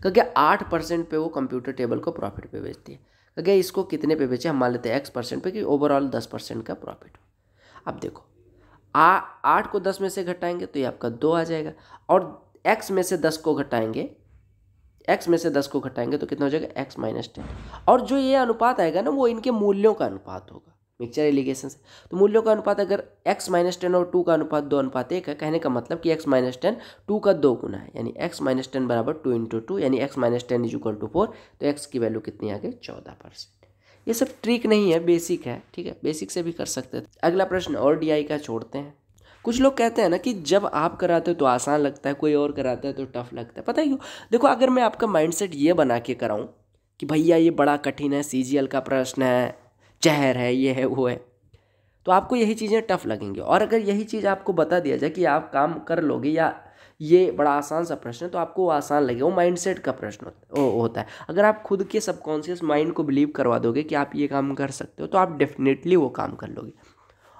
क्योंकि 8% पे वो कंप्यूटर टेबल को प्रॉफिट पे बेचती है। क्योंकि इसको कितने पे बेचे? हम मान लेते हैं X% पे, कि ओवरऑल 10% का प्रॉफिट हो। अब देखो, 8 को 10 में से घटाएंगे तो ये आपका 2 आ जाएगा, और X में से 10 को घटाएंगे, तो कितना हो जाएगा? X minus 10। और जो ये अनुपात आएगा ना, वो इनके मूल्यों का अनुपात होगा मिक्सचर एलिगेशन से। तो मूल्यों का अनुपात अगर X माइनस 10 और 2 का अनुपात 2:1 है, कहने का मतलब कि X माइनस 10 2 का 2 गुना है, यानी X माइनस 10 बराबर 2 × 2, यानी X minus 10 is equal to 4। तो X की वैल्यू कितनी आ गई? 14%। ये सब ट्रिक नहीं है, बेसिक है, ठीक है, बेसिक से भी कर सकते हैं। अगला प्रश्न और DI का छोड़ते हैं। कुछ लोग कहते हैं ना कि जब आप कराते हो तो आसान लगता है, कोई और कराता है तो टफ लगता है। पता है क्यों? देखो, अगर मैं आपका माइंडसेट ये बना के कराऊं कि भैया ये बड़ा कठिन है, CGL का प्रश्न है, जहर है, ये है, वो है, तो आपको यही चीज़ें टफ लगेंगी। और अगर यही चीज़ आपको बता दिया जाए कि आप काम कर लोगे या ये बड़ा आसान सा प्रश्न है, तो आपको वो आसान लगेगा। वो माइंडसेट का प्रश्न होता है। अगर आप खुद के सबकॉन्शियस माइंड को बिलीव करवा दोगे कि आप ये काम कर सकते हो, तो आप डेफिनेटली वो काम कर लोगे।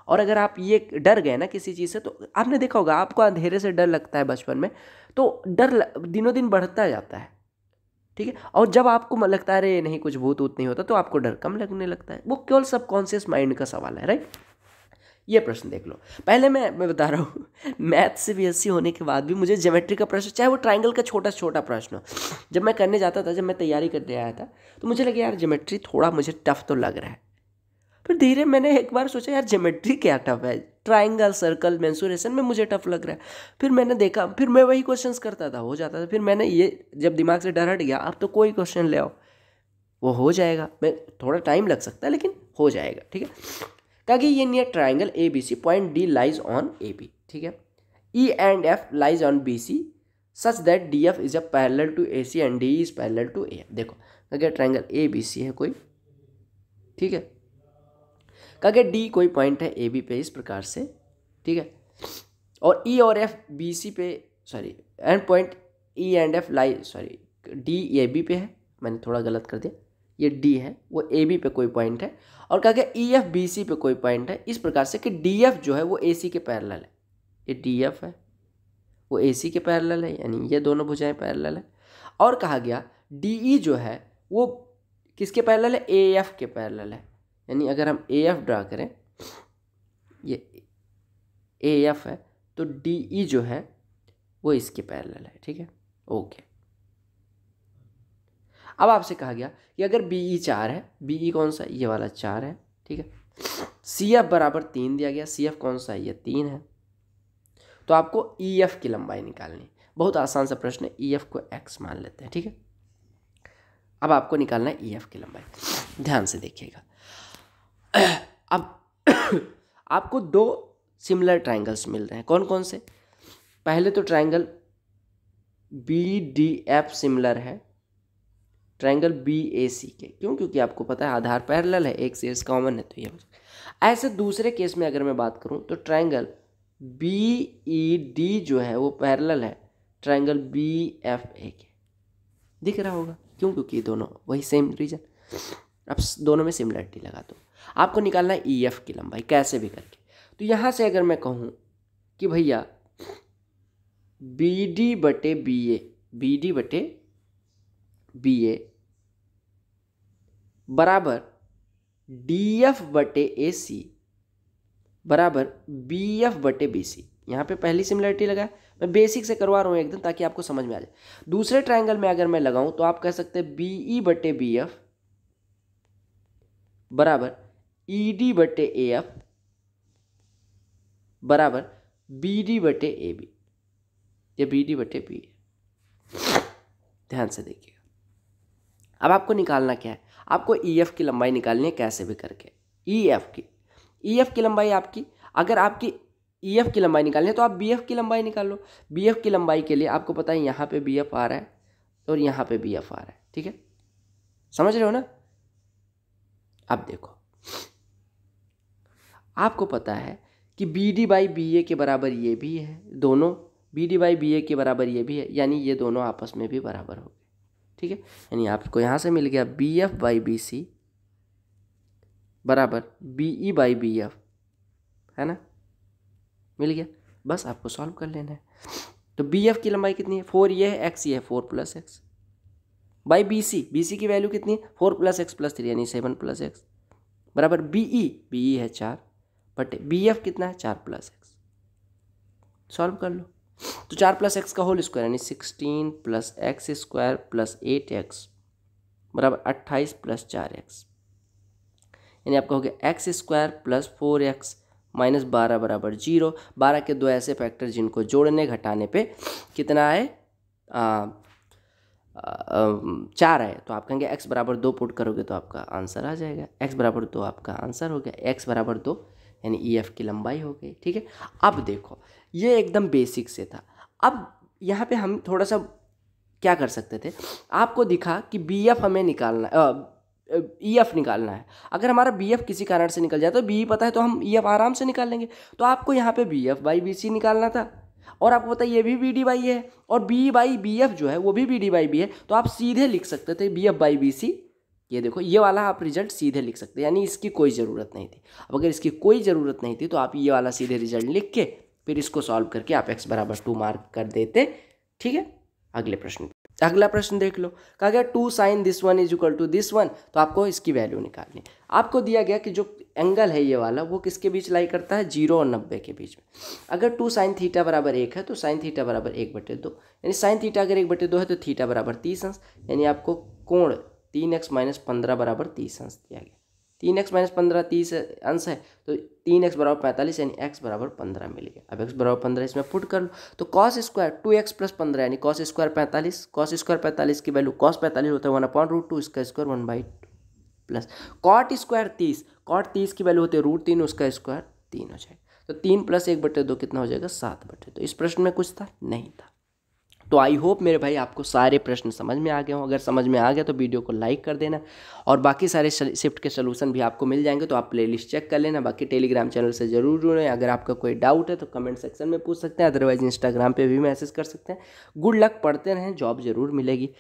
और अगर आप ये डर गए ना किसी चीज़ से, तो आपने देखा होगा, आपको अंधेरे से डर लगता है बचपन में, तो डर दिनों दिन बढ़ता जाता है, ठीक है। और जब आपको लगता है अरे नहीं, कुछ भूत ऊत नहीं होता, तो आपको डर कम लगने लगता है। वो केवल सबकॉन्शियस माइंड का सवाल है, राइट। ये प्रश्न देख लो। पहले मैं बता रहा हूँ, मैथ से BSc होने के बाद भी मुझे ज्योमेट्री का प्रश्न, चाहे वो ट्राइंगल का छोटा छोटा प्रश्न हो, जब मैं करने जाता था, जब मैं तैयारी करने आया था, तो मुझे लगा यार ज्योमेट्री थोड़ा मुझे टफ तो लग रहा है। फिर धीरे मैंने एक बार सोचा यार ज्योमेट्री क्या टफ है, ट्राइंगल, सर्कल, मेंसुरेशन में मुझे टफ लग रहा है। फिर मैंने देखा, फिर मैं वही क्वेश्चंस करता था, हो जाता था। फिर मैंने ये जब दिमाग से डर हट गया, अब तो कोई क्वेश्चन ले आओ वो हो जाएगा, मैं थोड़ा टाइम लग सकता है लेकिन हो जाएगा, ठीक है। ताकि ये near triangle ABC, point D lies on AB, ठीक है। E and F lies on BC such that DF is a parallel to AC and DE is parallel to AF। देखो, अगर ट्राइंगल ABC है कोई, ठीक है, अगर D कोई पॉइंट है AB पे इस प्रकार से, ठीक है, और E और F BC पे, sorry, and point E and F lies, sorry, D AB पे है, मैंने थोड़ा गलत कर दिया, ये D है, वो AB पे कोई पॉइंट है, और कहा गया EF BC पे कोई पॉइंट है, इस प्रकार से कि DF जो है वो AC के पैरेलल है। ये DF है, वो AC के पैरेलल है, यानी ये दोनों भुजाएं पैरेलल है। और कहा गया DE जो है वो किसके पैरेलल है? AF के पैरेलल है। यानी अगर हम AF ड्रा करें, ये AF है, तो DE जो है वो इसके पैरेलल है, ठीक है, ओके। अब आपसे कहा गया कि अगर BE 4 है, BE कौन सा? ये वाला 4 है, ठीक है। CF बराबर 3 दिया गया, CF कौन सा है? ये 3 है। तो आपको EF की लंबाई निकालनी। बहुत आसान सा प्रश्न है, EF को X मान लेते हैं, ठीक है। अब आपको निकालना है EF की लंबाई, ध्यान से देखिएगा। अब आपको 2 सिमिलर ट्राइंगल्स मिल रहे हैं, कौन कौन से? पहले तो ट्रायंगल BDF सिमिलर है ट्रायंगल BAC के, क्यों? क्योंकि आपको पता है आधार पैरेलल है, एक से कॉमन है, तो ये ऐसे। दूसरे केस में अगर मैं बात करूं तो ट्रायंगल BED जो है वो पैरेलल है ट्रायंगल BFA के, दिख रहा होगा, क्यों? क्योंकि दोनों वही सेम रीजन। अब दोनों में सिमिलरिटी लगा दो। आपको निकालना है EF की लंबाई कैसे भी करके। तो यहाँ से अगर मैं कहूँ कि भैया BD बटे BA बराबर DF बटे AC बराबर BF बटे BC, यहाँ पे पहली सिमिलरिटी लगाए, मैं बेसिक से करवा रहा हूँ एकदम ताकि आपको समझ में आ जाए। दूसरे ट्रायंगल में अगर मैं लगाऊं तो आप कह सकते हैं BE बटे BF बराबर ED बटे AF बराबर BD बटे AB या BD बटे BA। ध्यान से देखिएगा। अब आपको निकालना क्या है? आपको EF की लंबाई निकालनी है कैसे भी करके। EF की लंबाई आपकी, अगर आपकी EF की लंबाई निकालनी है तो आप BF की लंबाई निकाल लो। BF की लंबाई के लिए आपको पता है यहाँ पे BF आ रहा है और यहाँ पे BF आ रहा है, ठीक है, समझ रहे हो ना? अब देखो, आपको पता है कि BD बाई BA के बराबर ये भी है, दोनों BD बाई BA के बराबर ये भी है, यानी ये दोनों आपस में भी बराबर हो गए, ठीक है। यानी आपको यहाँ से मिल गया BF बाई BC बराबर BE बाई BF, है ना, मिल गया। बस आपको सॉल्व कर लेना है। तो BF की लंबाई कितनी है? 4, ये है, x ये है, 4 + x बाई BC की वैल्यू कितनी है? 4 + x + 3 यानी 7 + x बराबर BE है 4 बटे BF कितना है? 4 + x। सॉल्व कर लो। तो 4 + x का होल स्क्वायर यानी 16 + x स्क्वायर + 8x बराबर 28 + 4x, यानी आपका हो गया x स्क्वायर + 4x - 12 बराबर 0। 12 के दो ऐसे फैक्टर जिनको जोड़ने घटाने पे कितना आए? 4 आए। तो आप कहेंगे x बराबर 2 पुट करोगे तो आपका आंसर आ जाएगा। x बराबर 2 आपका आंसर हो गया। x बराबर 2 यानी EF की लंबाई हो गई, ठीक है। अब देखो, ये एकदम बेसिक से था। अब यहाँ पे हम थोड़ा सा क्या कर सकते थे, आपको दिखा कि BF हमें निकालना EF निकालना है। अगर हमारा BF किसी कारण से निकल जाए तो BE पता है तो हम EF आराम से निकाल लेंगे। तो आपको यहाँ पे BF बाई BC निकालना था, और आपको पता है ये भी BD बाई है, और BE बाई BF जो है वो भी BD बाई B है। तो आप सीधे लिख सकते थे BF बाई BC। ये देखो, ये वाला आप रिजल्ट सीधे लिख सकते, यानी इसकी कोई ज़रूरत नहीं थी। अब अगर इसकी कोई ज़रूरत नहीं थी तो आप ये वाला सीधे रिजल्ट लिख के फिर इसको सॉल्व करके आप x बराबर 2 मार्क कर देते, ठीक है। अगला प्रश्न देख लो। कहा गया 2 sin this one = this one, तो आपको इसकी वैल्यू निकालनी। आपको दिया गया कि जो एंगल है ये वाला वो किसके बीच लाई करता है? 0 और 90 के बीच में। अगर 2 sin थीटा बराबर 1 है तो sin थीटा बराबर 1/2, यानी sin थीटा अगर 1/2 है तो थीटा बराबर 30 अंश, यानी आपको कोण 3x - 15 बराबर 30 अंश दिया गया। 3x - 15 30 अंश है तो 3x बराबर 45 यानी x बराबर 15 मिल गया। अब x बराबर 15 इसमें पुट कर लो तो cos स्क्वायर 2x + 15 यानी cos स्क्वायर 45, cos स्क्वायर 45 की वैल्यू cos 45 होता है 1/√2, इसका square 1/2 plus cot square 30, cot 30 की वैल्यू होती है √3, उसका स्क्वायर 3 हो जाएगा। तो 3 + 1/2 कितना हो जाएगा? 7/2। इस प्रश्न में कुछ था? नहीं था। तो आई होप मेरे भाई आपको सारे प्रश्न समझ में आ गए हों। अगर समझ में आ गया तो वीडियो को लाइक कर देना, और बाकी सारे शिफ्ट के सलूशन भी आपको मिल जाएंगे तो आप प्लेलिस्ट चेक कर लेना। बाकी टेलीग्राम चैनल से ज़रूर जुड़ें। अगर आपका कोई डाउट है तो कमेंट सेक्शन में पूछ सकते हैं, अदरवाइज इंस्टाग्राम पे भी मैसेज कर सकते हैं। गुड लक, पढ़ते रहें, जॉब ज़रूर मिलेगी।